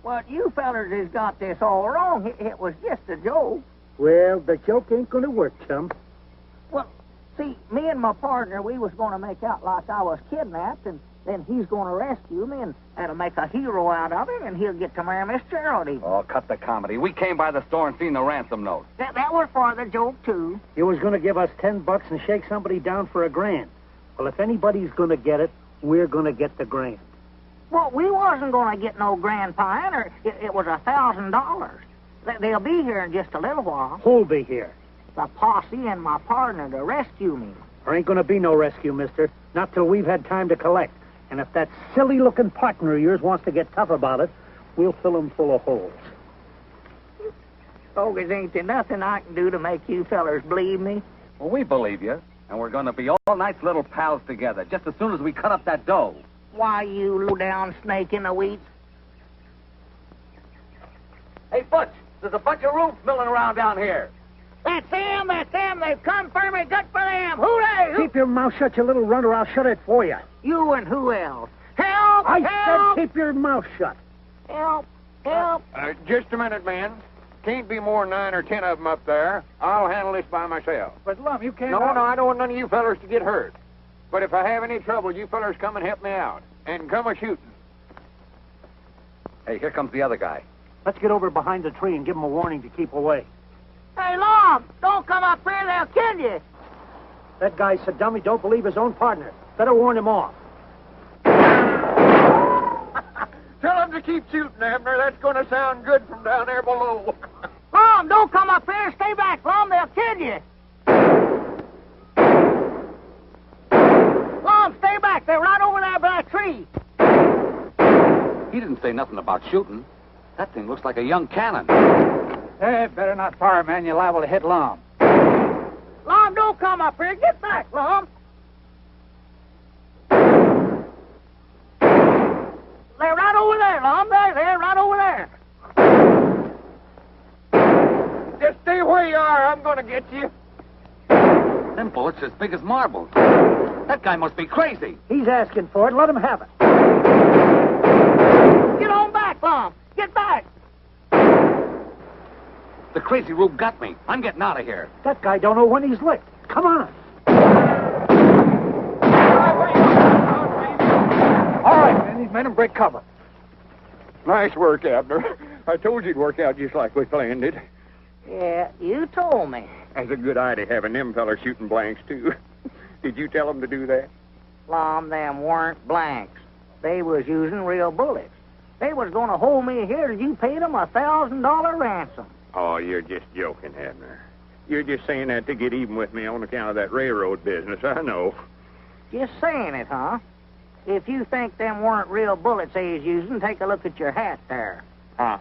Well, you fellers has got this all wrong. It was just a joke. Well, the joke ain't gonna work, chum. Well, see, me and my partner, we was going to make out like I was kidnapped, and then he's going to rescue me and make a hero out of him, and he'll get to marry Miss Geraldine. Oh, cut the comedy. We came by the store and seen the ransom note. That was for the joke, too. He was gonna give us $10 and shake somebody down for $1,000. Well, if anybody's gonna get it, we're gonna get the $1,000. Well, we wasn't going to get no grand pioneer. It was $1,000. They'll be here in just a little while. Who'll be here? The posse and my partner to rescue me. There ain't gonna be no rescue, mister. Not till we've had time to collect. And if that silly-looking partner of yours wants to get tough about it, we'll fill him full of holes. Bogus, ain't there nothing I can do to make you fellers believe me? Well, we believe you. And we're gonna be all nice little pals together, just as soon as we cut up that dough. Why, you low-down snake in the weeds? Hey, Butch, there's a bunch of roofs milling around down here. That's them, they've come for me, good for them, hooray! Keep your mouth shut, you little runner, I'll shut it for you. You and who else? Help! I help! said keep your mouth shut. Help! Help! Just a minute, man. Can't be more than 9 or 10 of them up there. I'll handle this by myself. But, Lum, you can't... No, I don't want none of you fellers to get hurt. But if I have any trouble, you fellers come and help me out. And come a-shooting. Hey, here comes the other guy. Let's get over behind the tree and give him a warning to keep away. Hey, Lum, don't come up here, they'll kill you. That guy's a dummy, don't believe his own partner. Better warn him off. Tell him to keep shooting, Abner. That's going to sound good from down there below. Lum, don't come up here. Stay back, Lum. They'll kill you. Lum, stay back. They're right over there by that tree. He didn't say nothing about shooting. That thing looks like a young cannon. Hey, better not fire, man. You're liable to hit Lum. Lum, don't come up here. Get back, Lum. They're right over there, Lum. They're right over there. Just stay where you are. I'm going to get you. Them bullets as big as marbles. That guy must be crazy. He's asking for it. Let him have it. Get on back, Lum. Get back. The crazy rube got me. I'm getting out of here. That guy don't know when he's licked. Come on. All right, man. These men break cover. Nice work, Abner. I told you it'd work out just like we planned it. Yeah, you told me. That's a good idea, having them fellas shooting blanks, too. Did you tell them to do that? Lum, them weren't blanks. They was using real bullets. They was going to hold me here till you paid them $1,000 ransom. Oh, you're just joking, Abner. You're just saying that to get even with me on account of that railroad business, I know. Just saying it, huh? If you think them weren't real bullets they was using, take a look at your hat there. Huh?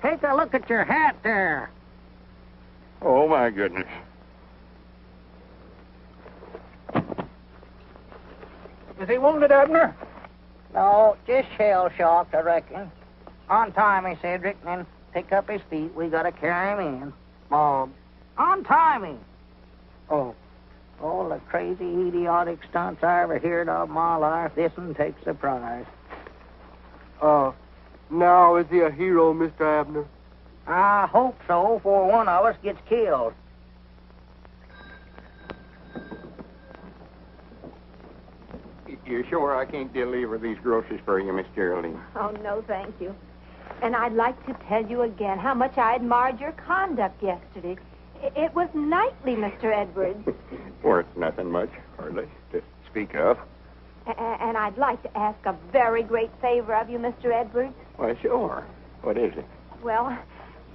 Take a look at your hat there. Oh, my goodness. Is he wounded, Abner? No, just shell-shocked, I reckon. Untie me, Cedric, and then pick up his feet. We gotta carry him in. Mom. Untie me. Oh. All the crazy, idiotic stunts I ever heard of in my life, this one takes the prize. Now is he a hero, Mr. Abner? I hope so, before one of us gets killed. You sure I can't deliver these groceries for you, Miss Geraldine? Oh, no, thank you. And I'd like to tell you again how much I admired your conduct yesterday. It was knightly, Mr. Edwards. Weren't nothing much, hardly, to speak of. And I'd like to ask a very great favor of you, Mr. Edwards. Why, sure. What is it? Well,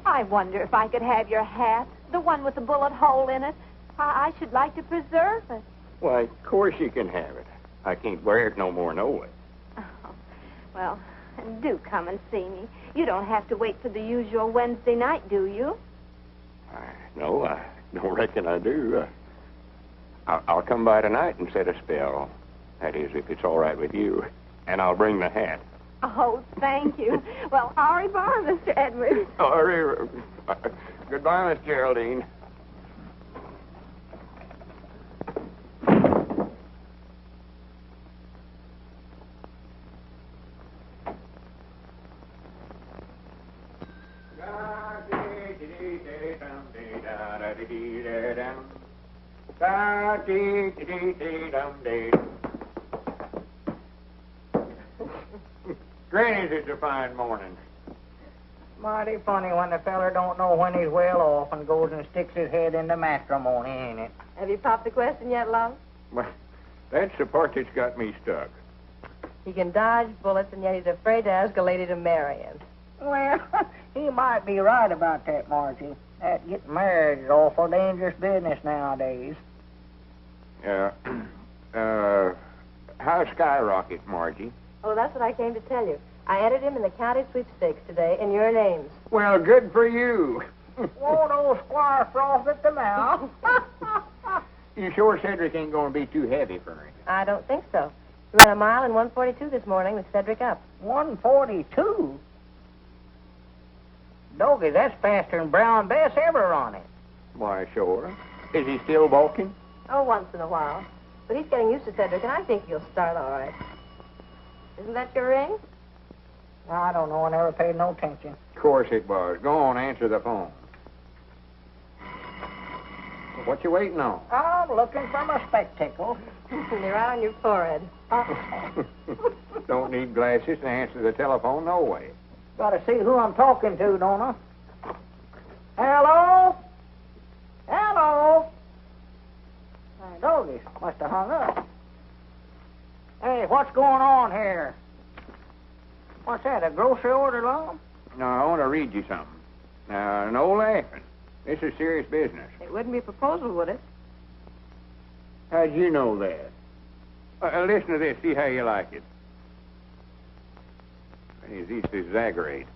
I wonder if I could have your hat, the one with the bullet hole in it. I should like to preserve it. Why, of course you can have it. I can't wear it no more, no way. Oh, well, do come and see me. You don't have to wait for the usual Wednesday night, do you? No, I don't reckon I do. I'll come by tonight and set a spell. That is, if it's all right with you. And I'll bring the hat. Oh, thank you. Well, au revoir, Mr. Edwards. Goodbye, Miss Geraldine. Granny's, it's a fine morning. Mighty funny when the feller don't know when he's well off and goes and sticks his head into matrimony, ain't it? Have you popped the question yet, Lum? Well, that's the part that's got me stuck. He can dodge bullets, and yet he's afraid to ask a lady to marry him. Well, he might be right about that, Margie. That getting married is awful dangerous business nowadays. How's Skyrocket, Margie? Oh, that's what I came to tell you. I entered him in the county sweepstakes today in your names. Well, good for you. Won't old Squire froth at the mouth? You sure Cedric ain't going to be too heavy for him? I don't think so. He ran a mile in 1:42 this morning with Cedric up. 1:42? Doggy, that's faster than Brown Bess ever run it. Why, sure. Is he still balking? Oh, once in a while. But he's getting used to Cedric, and I think he'll start all right. Isn't that your ring? I don't know. I never paid no attention. Of course it was. Go on, answer the phone. What you waiting on? I'm looking for my spectacles. They're out on your forehead. Don't need glasses to answer the telephone, no way. Gotta see who I'm talking to, don't I? Hello? Hello? Doggy must have hung up. Hey, what's going on here? What's that, a grocery order, Lum? No, I want to read you something. Now, no laughing. This is serious business. It wouldn't be a proposal, would it? How'd you know that? Listen to this, see how you like it. He's easy to exaggerate.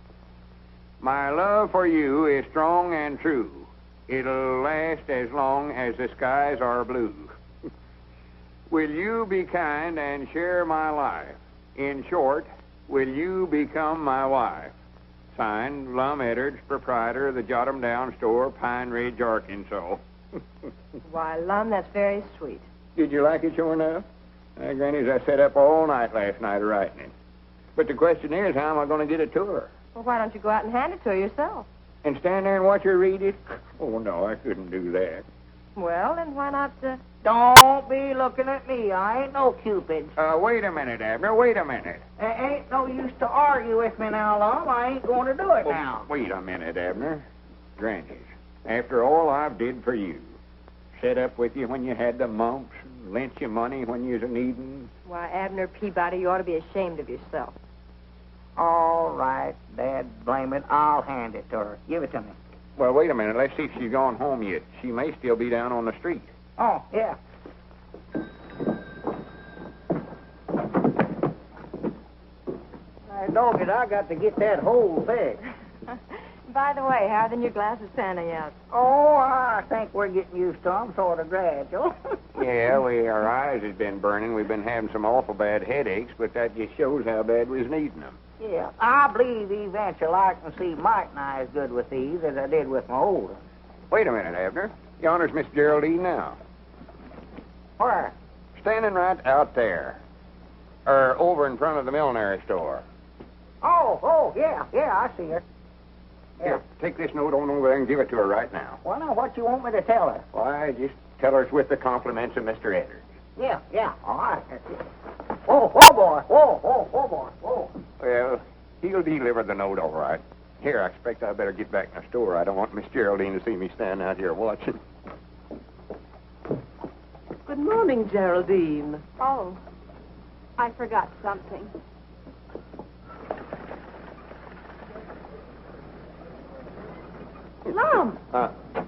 My love for you is strong and true. It'll last as long as the skies are blue. Will you be kind and share my life? In short, will you become my wife? Signed, Lum Edwards, proprietor of the Jot-em-Down store, Pine Ridge, Arkansas. Why, Lum, that's very sweet. Did you like it, sure enough? Granny's, I sat up all night last night writing it. But the question is, how am I going to get it to her? Well, why don't you go out and hand it to her yourself? And stand there and watch her read it? Oh, no, I couldn't do that. Well, then why not... Don't be looking at me. I ain't no Cupid. Wait a minute, Abner. Wait a minute. Ain't no use to argue with me now, Lum. I ain't going to do it now. Wait a minute, Abner. Granny's, after all I've did for you, set up with you when you had the mumps, and lent you money when you was a needing? Why, Abner Peabody, you ought to be ashamed of yourself. All right, Dad, blame it. I'll hand it to her. Give it to me. Well, wait a minute. Let's see if she's gone home yet. She may still be down on the street. Oh, yeah. Hey, dogged, I got to get that whole thing. By the way, how are the new glasses panning out? Oh, I think we're getting used to them, sort of gradual. Yeah, our eyes has been burning. We've been having some awful bad headaches, but that just shows how bad we was needing them. Yeah, I believe eventually I can see Mike and I as good with these as I did with my old ones. Wait a minute, Abner. Yonder's Miss Geraldine now. Where? Standing right out there. Or over in front of the millinery store. Oh, yeah, I see her. Yeah. Here, take this note on over there and give it to her right now. Well, now, what you want me to tell her? Why, just tell her it's with the compliments of Mr. Edwards. Yeah, all right. That's it. Whoa, boy. Whoa, boy. Whoa. Well, he'll deliver the note all right. Here, I expect I better get back in the store. I don't want Miss Geraldine to see me standing out here watching. Good morning, Geraldine. Oh, I forgot something. Lum!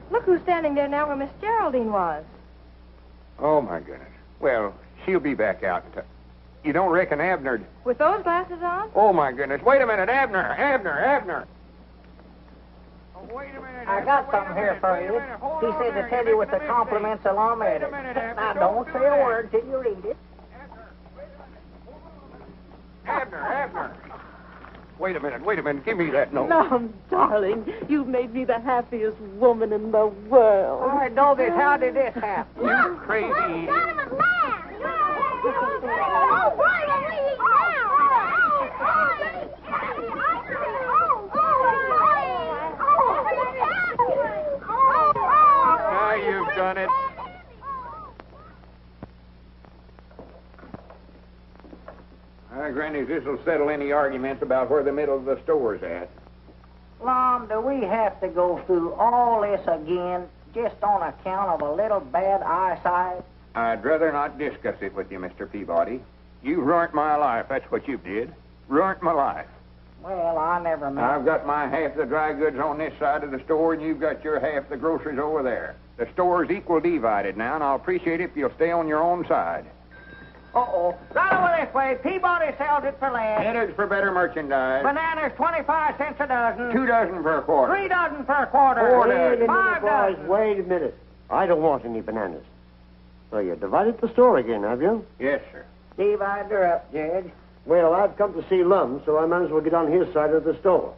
Look who's standing there now where Miss Geraldine was. Oh, my goodness. Well, she'll be back out in time. You don't reckon Abner... With those glasses on? Oh, my goodness. Wait a minute, Abner. Oh, wait a minute. I got something here for you. He said to tell you with the compliments of Lum Edwards. Now, don't say a word till you read it. Abner. Wait a minute. Give me that note. Lum, darling, you've made me the happiest woman in the world. All right, doggies, how did this happen? You crazy... Now you've done it. Granny, this'll settle any arguments about where the middle of the store's at. Lum, do we have to go through all this again just on account of a little bad eyesight? I'd rather not discuss it with you, Mr. Peabody. You ruined my life, that's what you did. Ruined my life. Well, I never meant... I've got my half the dry goods on this side of the store, and you've got your half the groceries over there. The store's equal divided now, and I'll appreciate it if you'll stay on your own side. Uh-oh. Right over this way. Peabody sells it for less. Headers for better merchandise. Bananas, 25 cents a dozen. 2 dozen per quarter. 3 dozen per quarter. 4 dozen. 5 dozen. Wait a minute. I don't want any bananas. So you divided the store again, have you? Yes, sir. Divide her up, Judge. Well, I've come to see Lum, so I might as well get on his side of the store.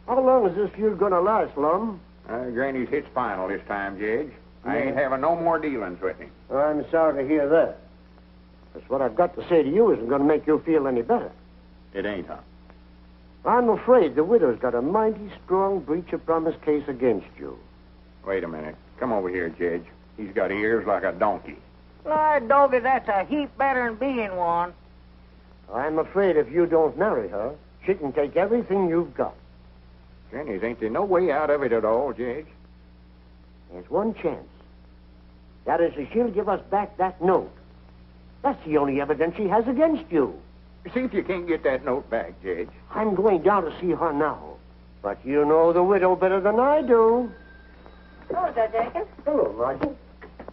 How long is this feud going to last, Lum? Granny's hit's final this time, Judge. I ain't having no more dealings with him. I'm sorry to hear that. That's what I've got to say to you isn't going to make you feel any better. It ain't, huh? I'm afraid the widow's got a mighty strong breach of promise case against you. Wait a minute. Come over here, Judge. He's got ears like a donkey. Lord, doggy, that's a heap better than being one. I'm afraid if you don't marry her, she can take everything you've got. Granny's, ain't there no way out of it at all, Judge? There's one chance. That is, if she'll give us back that note. That's the only evidence she has against you. See if you can't get that note back, Judge. I'm going down to see her now. But you know the widow better than I do. Hello, Judge Aiken. Hello, Margie.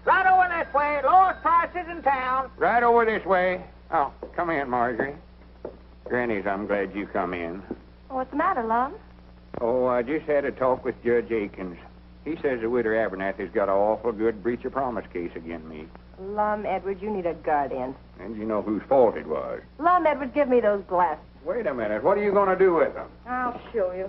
Right over this way. Lowest prices in town. Right over this way. Oh, come in, Marjorie. Granny's, I'm glad you come in. What's the matter, Lum? Oh, I just had a talk with Judge Aikens. He says the widow Abernathy's got an awful good breach of promise case against me. Lum Edwards, you need a guardian. And you know whose fault it was. Lum Edwards, give me those glasses. Wait a minute. What are you going to do with them? I'll show you.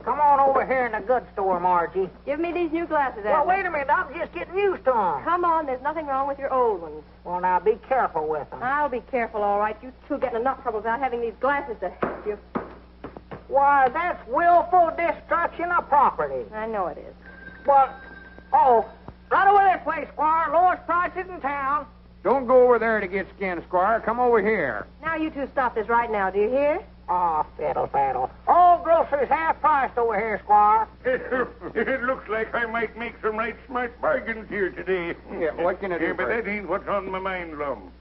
Come on over here in the goods store, Margie. Give me these new glasses, Well, Edwards. wait a minute. I'm just getting used to them. Come on, there's nothing wrong with your old ones. Well, now, be careful with them. I'll be careful, all right. You two getting enough trouble without having these glasses to help you. Why, that's willful destruction of property. I know it is. Well, right over this way, Squire. Lowest prices in town. Don't go over there to get skinned, Squire. Come over here. Now you two stop this right now, do you hear? Ah, fiddle faddle. All groceries half priced over here, Squire. It looks like I might make some right smart bargains here today. Yeah, what can I do But for that ain't what's on my mind, Lum.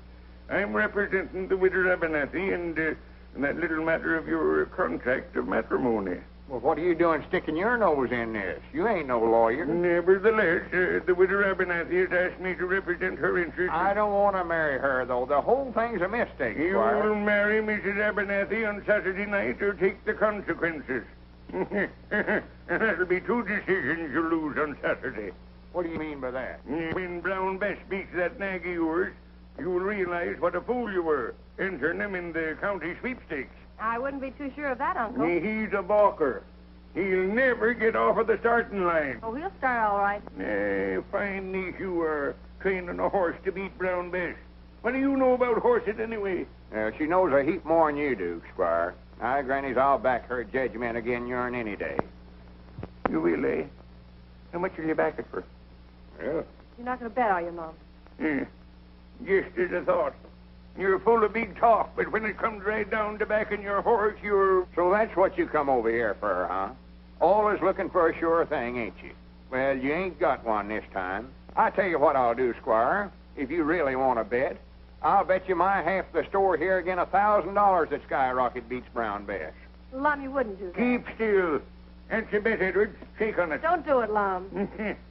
I'm representing the widow Abernathy and that little matter of your contract of matrimony. Well, what are you doing sticking your nose in this? You ain't no lawyer. Nevertheless, the widow Abernathy has asked me to represent her interests. I don't want to marry her, though. The whole thing's a mistake, You Squire. will marry Mrs. Abernathy on Saturday night or take the consequences. And that'll be two decisions you'll lose on Saturday. What do you mean by that? When Brown Bess beats that nag of yours, you'll realize what a fool you were, entering him in the county sweepstakes. I wouldn't be too sure of that, Uncle. He's a balker. He'll never get off of the starting line. Oh, he'll start all right. Fine niece you are, training a horse to beat Brown Bess. What do you know about horses anyway? She knows a heap more than you do, Squire. Grannies, I'll back her judgment again yourn any day. You will, eh? How much will you back it for? Well, You're not going to bet, are you, Mom? Just as I thought. You're full of big talk, but when it comes right down to backing your horse, you're... so that's what you come over here for, huh? Always looking for a sure thing, ain't you? Well, you ain't got one this time. I tell you what I'll do, Squire. If you really want to bet, I'll bet you my half the store here again $1,000 that Skyrocket beats Brown Bess. Lum, you wouldn't do that. Keep still. That's a bet, Edwards. Shake on it. Don't do it, Lum.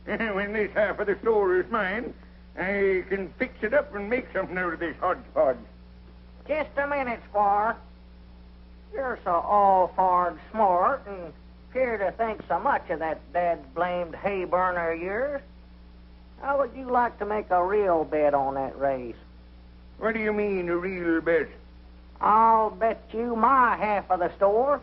When this half of the store is mine, I can fix it up and make something out of this hodgepodge. Just a minute, Squire. You're so all-farred smart and appear to think so much of that dad-blamed hay burner of yours. How would you like to make a real bet on that race? What do you mean, a real bet? I'll bet you my half of the store.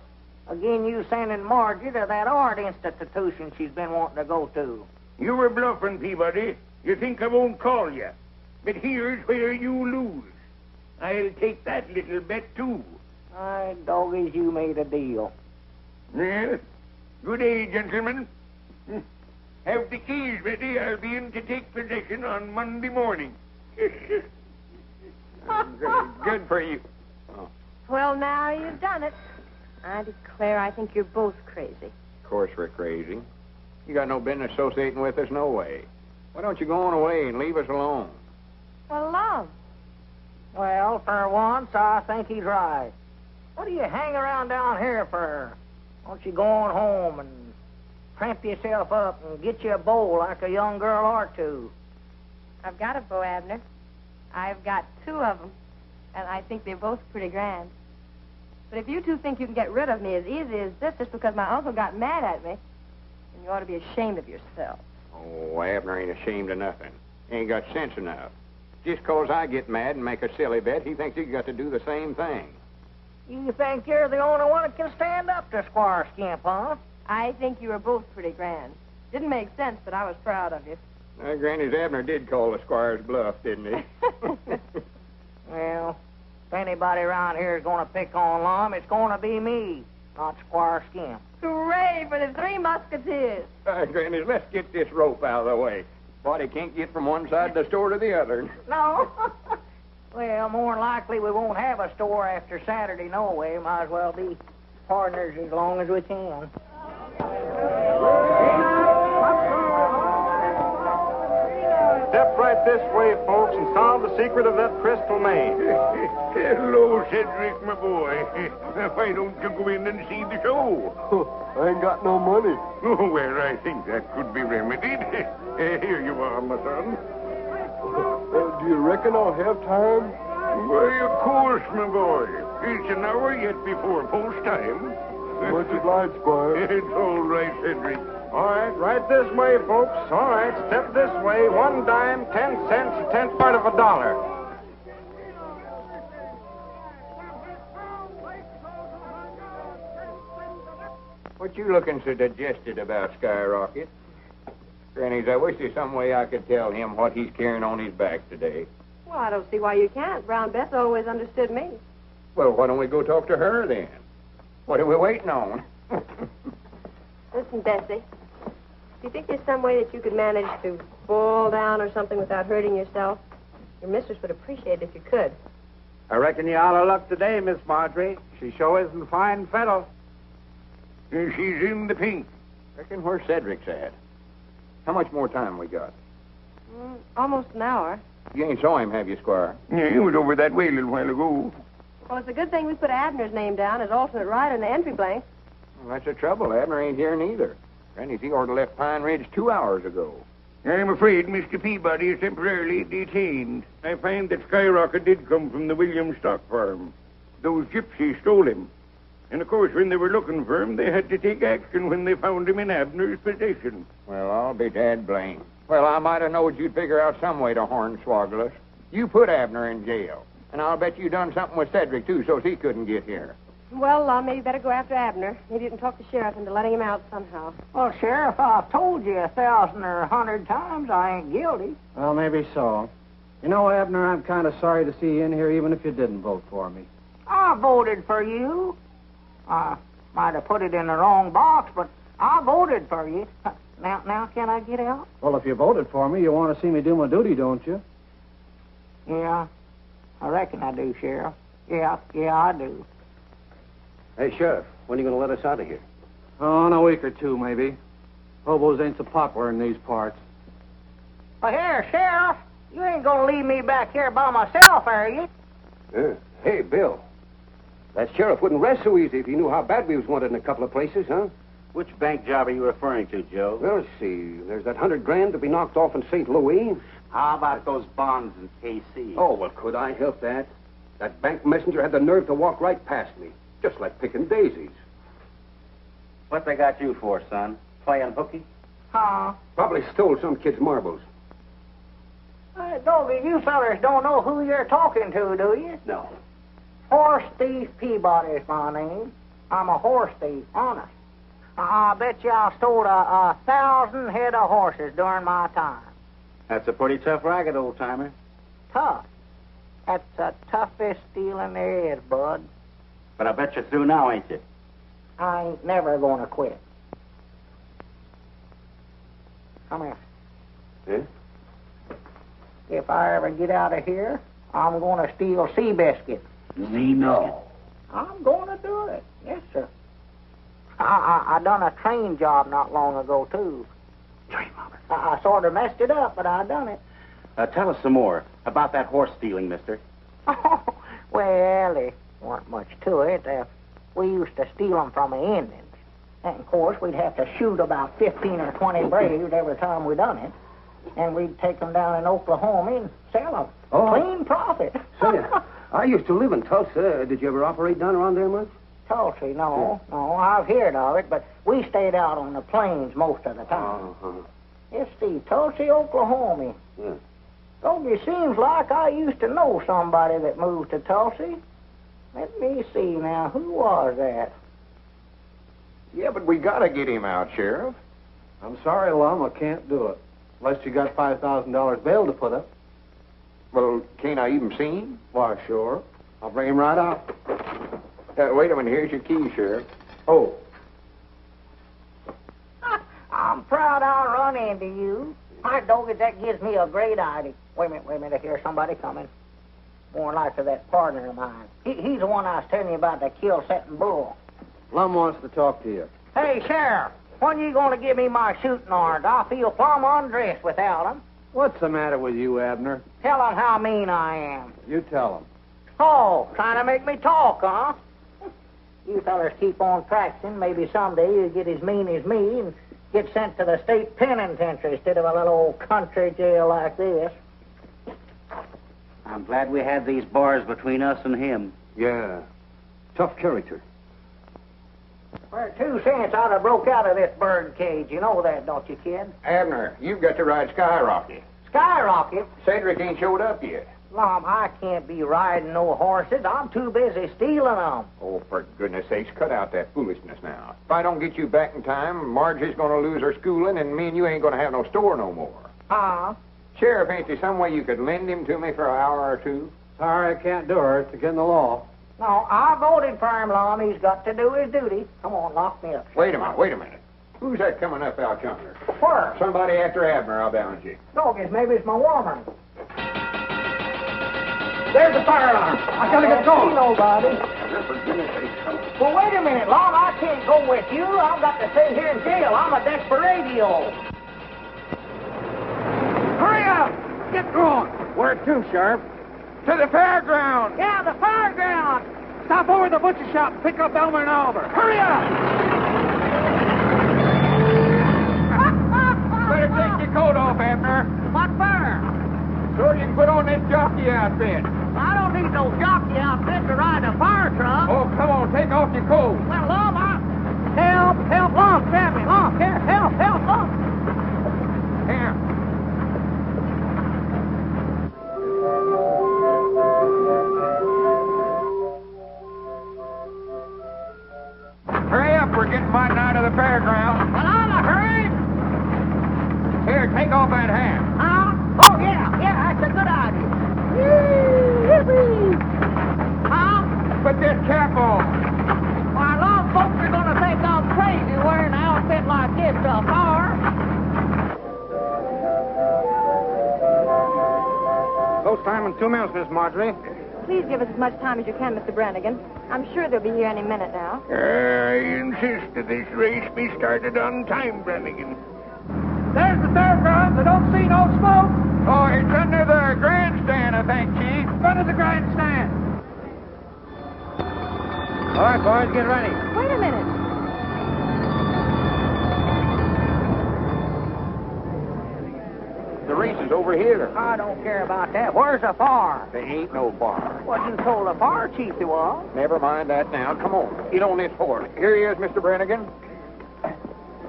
Again, you sending Margie to that art institution she's been wanting to go to. You were bluffing, Peabody. You think I won't call you. But here's where you lose. I'll take that little bet, too. My doggies, you made a deal. Well, good day, gentlemen. Have the keys ready. I'll be in to take possession on Monday morning. Good for you. Oh, Well, now you've done it. I declare I think you're both crazy. of course we're crazy. You got no business associating with us, no way. Why don't you go on away and leave us alone? Well, Lum. Well, for once, I think he's right. What do you hang around down here for? Why don't you go on home and tramp yourself up and get you a bow like a young girl or two? I've got a bow, Abner. I've got 2 of them, and I think they're both pretty grand. But if you two think you can get rid of me as easy as this just because my uncle got mad at me, then you ought to be ashamed of yourself. Oh, Abner ain't ashamed of nothing. He ain't got sense enough. Just 'cause I get mad and make a silly bet, he thinks he's got to do the same thing. You think you're the only one that can stand up to Squire Skimp, huh? I think you were both pretty grand. Didn't make sense, but I was proud of you. Granny's Abner did call the squire's bluff, didn't he? Well, if anybody around here is going to pick on Lum, it's going to be me, not Squire Skimp. Hooray for the 3 Musketeers. Granny, let's get this rope out of the way. Body can't get from one side of the store to the other. No. Well, more than likely we won't have a store after Saturday, no way. Might as well be partners as long as we can. Step right this way, folks, and solve the secret of that crystal maze. Hello, Cedric, my boy. Why don't you go in and see the show? I ain't got no money. Oh, well, I think that could be remedied. Here you are, my son. Do you reckon I'll have time? Why, of course, my boy. It's an hour yet before post time. Much obliged, Squire. It's all right, Cedric. All right, right this way, folks. All right, step this way. 1 dime, 10 cents, a 10th part of a dollar. What you looking so digested about, Skyrocket? Grannies, I wish there's some way I could tell him what he's carrying on his back today. Well, I don't see why you can't. Brown Bess always understood me. Well, why don't we go talk to her then? What are we waiting on? Listen, Bessie. Do you think there's some way that you could manage to fall down or something without hurting yourself? Your mistress would appreciate it if you could. I reckon you out of luck today, Miss Marjorie. She sure isn't fine fettle. She's in the pink. Reckon where Cedric's at. How much more time we got? Almost an hour. You ain't saw him, have you, Squire? Yeah, he was over that way a little while ago. Well, it's a good thing we put Abner's name down as alternate rider in the entry blank. Well, that's the trouble. Abner ain't here neither. Granny's he oughta left Pine Ridge 2 hours ago. I'm afraid Mr. Peabody is temporarily detained. I find that Skyrocket did come from the Williams stock farm. Those gypsies stole him. And, of course, when they were looking for him, they had to take action when they found him in Abner's possession. Well, I'll be dad blamed. Well, I might have knowed you'd figure out some way to hornswoggle us. You put Abner in jail. And I'll bet you done something with Cedric, too, so he couldn't get here. Well, maybe better go after Abner. Maybe you can talk the sheriff into letting him out somehow. Well, Sheriff, I've told you 1,000 or 100 times I ain't guilty. Well, maybe so. You know, Abner, I'm kind of sorry to see you in here, even if you didn't vote for me. I voted for you. I might have put it in the wrong box, but I voted for you. Now, can I get out? Well, if you voted for me, you want to see me do my duty, don't you? Yeah, I reckon I do, Sheriff. Yeah, I do. Hey, Sheriff, when are you going to let us out of here? Oh, in a week or two, maybe. Hobos ain't so popular in these parts. Well, here, Sheriff, you ain't gonna leave me back here by myself, are you? Hey, Bill. That sheriff wouldn't rest so easy if he knew how bad we was wanted in a couple of places, huh? Which bank job are you referring to, Joe? Well, let's see. There's that $100,000 to be knocked off in St. Louis. How about those bonds in KC? Oh, well, could I help that? That bank messenger had the nerve to walk right past me, just like picking daisies. What they got you for, son? Playing hooky? Huh? Probably stole some kid's marbles. Doggy, you fellers don't know who you're talking to, do you? No. Horse Thief Peabody's my name. I'm a horse thief, honest. I bet you I stole 1,000 head of horses during my time. That's a pretty tough racket, old-timer. Tough? That's the toughest stealing there is, bud. But I bet you're through now, ain't you? I ain't never gonna quit. Come here. Yeah? If I ever get out of here, I'm gonna steal sea biscuits. No. I'm gonna do it. Yes, sir. I done a train job not long ago, too. Train robber. I sort of messed it up, but I done it. Tell us some more about that horse stealing, mister. Well, there wasn't much to it. We used to steal them from the Indians. And, of course, we'd have to shoot about 15 or 20 braves every time we done it. And we'd take them down in Oklahoma and sell them. Oh. Clean profit. Say, I used to live in Tulsa. Did you ever operate down around there much? Tulsa, no. I've heard of it, but we stayed out on the plains most of the time. Let's see, Tulsa, Oklahoma. Yeah. It seems like I used to know somebody that moved to Tulsa. Let me see now, who was that? Yeah, but we gotta get him out, Sheriff. I'm sorry, Lum, I can't do it. Unless you got $5,000 bail to put up. Well, can't I even see him? Why, sure. I'll bring him right out. Wait a minute, here's your key, Sheriff. Oh. I'm proud I'll run into you. My dog, that gives me a great idea. Wait a minute, I hear somebody coming. More likely that partner of mine. He's the one I was telling you about that kill-setting bull. Lum wants to talk to you. Hey, Sheriff, when you going to give me my shooting orders? I feel plumb undressed without them. What's the matter with you, Abner? Tell them how mean I am. You tell him. Oh, trying to make me talk, huh? You fellas keep on practicing. Maybe someday you'll get as mean as me and get sent to the state penitentiary instead of a little old country jail like this. I'm glad we had these bars between us and him. Yeah. Tough character. For 2 cents, I'd have broke out of this bird cage. You know that, don't you, kid? Abner, you've got to ride Skyrocket. Skyrocket? Cedric ain't showed up yet. Mom, I can't be riding no horses. I'm too busy stealing them. Oh, for goodness sakes, cut out that foolishness now. If I don't get you back in time, Margie's going to lose her schooling, and me and you ain't going to have no store no more. Huh? Sheriff, ain't there some way you could lend him to me for an hour or two? Sorry, I can't do her. It's against the law. No, I voted for him, Lum. He's got to do his duty. Come on, lock me up. Wait a minute. Who's that coming up out yonder? Where? Somebody after Abner, I'll balance you. Doggies, maybe it's my woman. There's the fire alarm. I gotta get going. Nobody. Well, wait a minute, Lum. I can't go with you. I've got to stay here in jail. I'm a desperado. Hurry up! Get going. Where to, Sheriff? To the fairground. Yeah, the fairground. Stop over at the butcher shop and pick up Elmer and Oliver. Hurry up! Better take your coat off, Abner. What for? So you can put on this jockey outfit. I don't need no jockey outfit to ride a fire truck. Oh, come on, take off your coat. Well, Lum, help, Lum, Sammy, Lum, here, help, Lum. Here. Hurry up, we're getting mighty nigh to the fairground. Well, I'm a hurry. Here, take off that hat. Huh? Oh, yeah, that's a good idea. Yippee! Huh? Put this cap on. Why, Lum, folks are going to think I'm crazy wearing an outfit like this to a bar. Post time in 2 minutes, Miss Marjorie. Please give us as much time as you can, Mr. Brannigan. I'm sure they'll be here any minute now. I insist that this race be started on time, Brannigan. There's the fairgrounds. I don't see no smoke. Oh, it's under the grandstand, I think, Chief. Under the grandstand. All right, boys, get ready. Wait a minute. The race is over here. I don't care about that. Where's the bar? There ain't no bar. Wasn't told the bar chief there was. Never mind that now. Come on. Get on this horse. Here he is, Mr. Brannigan.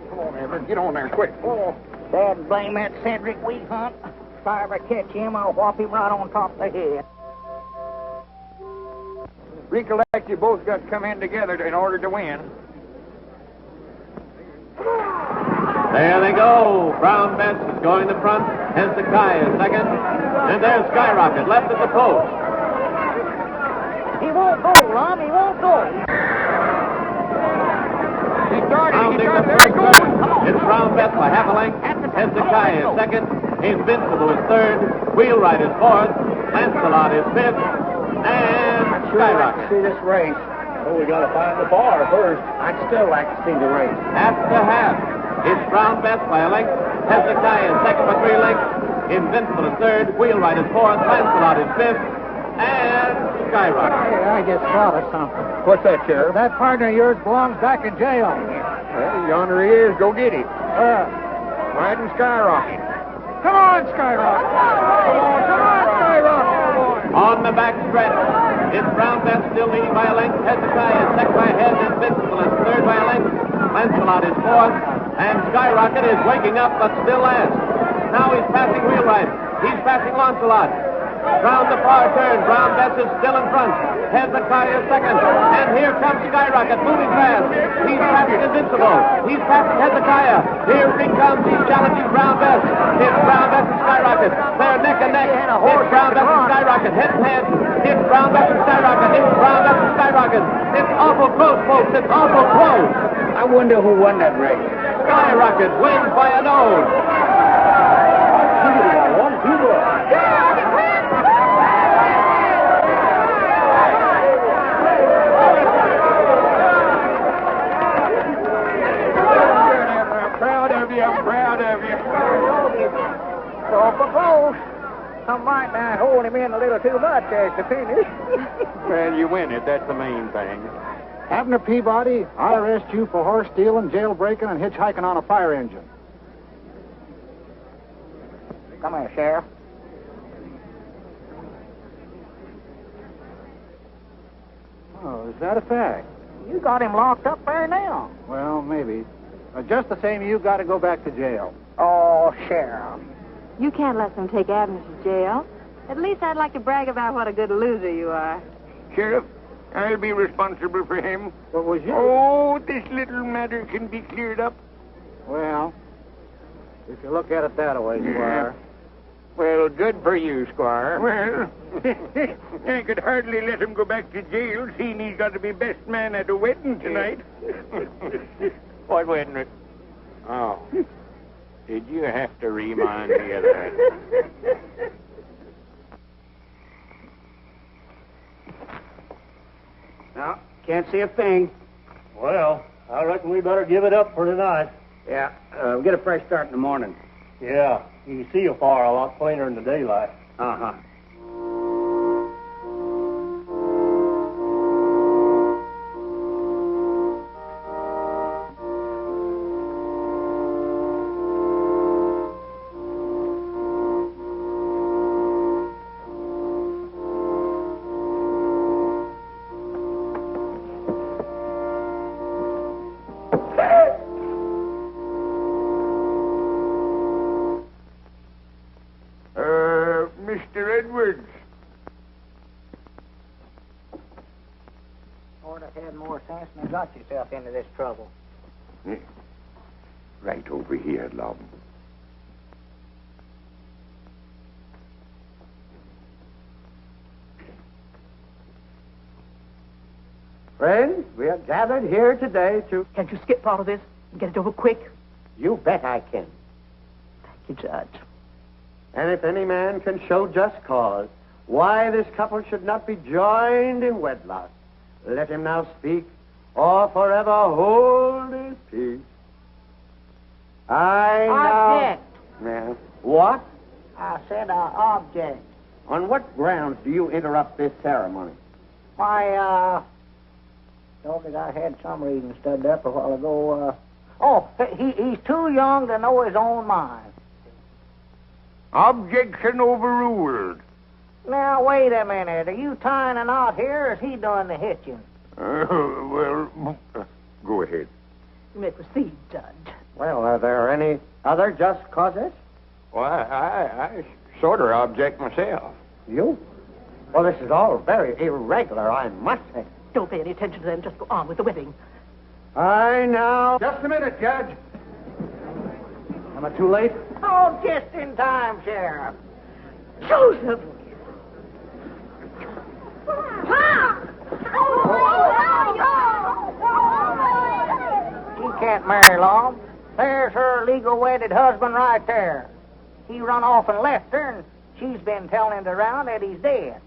Come on, Everett. Get on there, quick. Oh, Dad blame that Cedric we hunt. If I ever catch him, I'll whop him right on top of the head. Recollect, you both got to come in together in order to win. There they go. Brown Bess is going to front. Hezekiah is second. And there's Skyrocket left at the post. He won't go, Lum. He won't go. Rounding the first turn. It's Brown Bess by half a length. Hezekiah is second. Invincible is third. Wheelwright is fourth. Lancelot is fifth. And Skyrocket. See this race. Oh, we got to find the bar first. I'd still like to see the race. Half to half. It's Brown Bess by a length. Hezekiah is second by 3 lengths. Invincible is third. Wheelwright is fourth. Lancelot is fifth. And Skyrocket. Hey, I just thought of something. What's that, Sheriff? That partner of yours belongs back in jail. Well, yonder he is. Go get him. Riding Skyrocket. Come on, Skyrocket. Come on, Skyrocket. On the back stretch, it's Brown Bess still leading by a length. Hezekiah is second by a head. Invincible is third by a length. Lancelot is fourth. And Skyrocket is waking up, but still last. Now he's passing Wheelwright. He's passing Lancelot. Round the far turn, Brown Bess is still in front. Hezekiah is second. And here comes Skyrocket, moving fast. He's passing Invincible. He's passing Hezekiah. Here he comes. He's challenging Brown Bess. It's Brown Bess and Skyrocket. They're neck and neck. It's Brown Bess and Skyrocket. Head to head. It's Brown Bess and Skyrocket. It's Brown Bess and Skyrocket. It's awful close, folks. It's awful close. I wonder who won that race. Skyrocket wins by a nose. I'm proud of you. So propose. Some might not hold him in a little too much as to finish. Well, you win it. That's the main thing. Abner Peabody, I arrest you for horse stealing, jailbreaking, and hitchhiking on a fire engine. Come here, Sheriff. Oh, is that a fact? You got him locked up there now. Well, maybe. Just the same, you've got to go back to jail. Oh, Sheriff. You can't let them take Abner to jail. At least I'd like to brag about what a good loser you are. Sheriff, I'll be responsible for him. What was you? Oh, this little matter can be cleared up. Well, if you look at it that way, Squire. Well, good for you, Squire. Well, I could hardly let him go back to jail, seeing he's got to be best man at a wedding tonight. What wedding? Oh. Did you have to remind me of that? No, can't see a thing. Well, I reckon we better give it up for tonight. Yeah, we'll get a fresh start in the morning. Yeah, you can see afar a lot plainer in the daylight. Uh-huh. Mr. Edwards. Ought to had more sense than got yourself into this trouble. Right over here, Lum. Friends, we are gathered here today to... Can't you skip part of this and get it over quick? You bet I can. Thank you, Judge. And if any man can show just cause why this couple should not be joined in wedlock, let him now speak or forever hold his peace. Object. Yeah. What? I said object. On what grounds do you interrupt this ceremony? Why, Doggies, I had some reason studied up a while ago. He's too young to know his own mind. Objection overruled. Now, wait a minute. Are you tying a knot here, or is he doing the hitching? Go ahead. You may proceed, Judge. Well, are there any other just causes? Well, I sort of object myself. You? Well, this is all very irregular, I must say. Don't pay any attention to them. Just go on with the wedding. I now... Just a minute, Judge. Am I too late? Oh, just in time, Sheriff. Joseph! She can't marry long. There's her legal wedded husband right there. He run off and left her, and she's been telling it around that he's dead.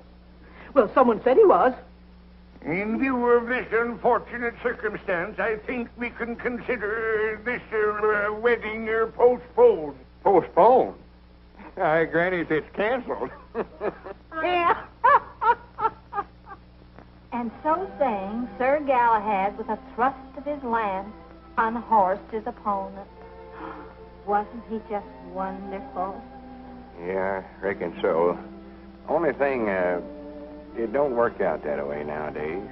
Well, someone said he was. In view of this unfortunate circumstance, I think we can consider this wedding postponed. Postponed? Granny, it's canceled. Yeah. And so saying, Sir Galahad, with a thrust of his lance, unhorsed his opponent. Wasn't he just wonderful? Yeah, I reckon so. Only thing, it don't work out that way nowadays.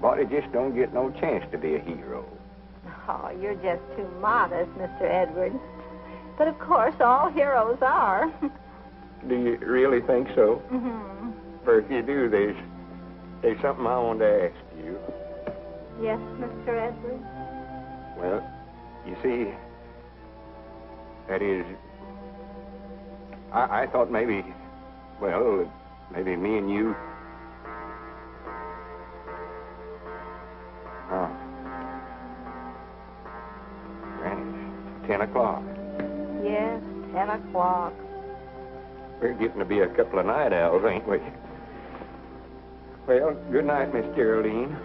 Body just don't get no chance to be a hero. Oh, you're just too modest, Mr. Edwards. But of course, all heroes are. Do you really think so? Mm-hmm. For if you do, there's something I want to ask you. Yes, Mr. Edwards? Well, you see, that is, I thought maybe me and you. Oh. Granny, 10 o'clock. Yes, 10 o'clock. We're getting to be a couple of night owls, ain't we? Well, good night, Miss Geraldine.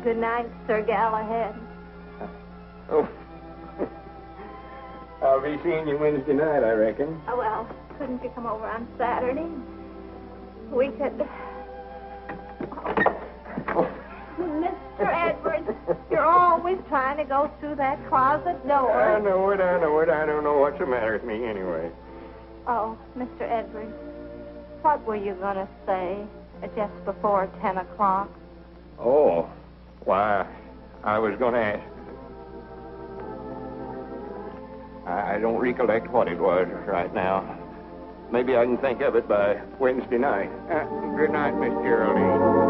Good night, Sir Galahad. Oh. I'll be seeing you Wednesday night, I reckon. Oh, well, couldn't you come over on Saturday? We could... Oh. Mr. Edwards, you're always trying to go through that closet door. I know it. I don't know what's the matter with me anyway. Oh, Mr. Edwards, what were you going to say just before 10 o'clock? Oh, why, I was going to ask. I don't recollect what it was right now. Maybe I can think of it by Wednesday night. Good night, Miss Geraldine.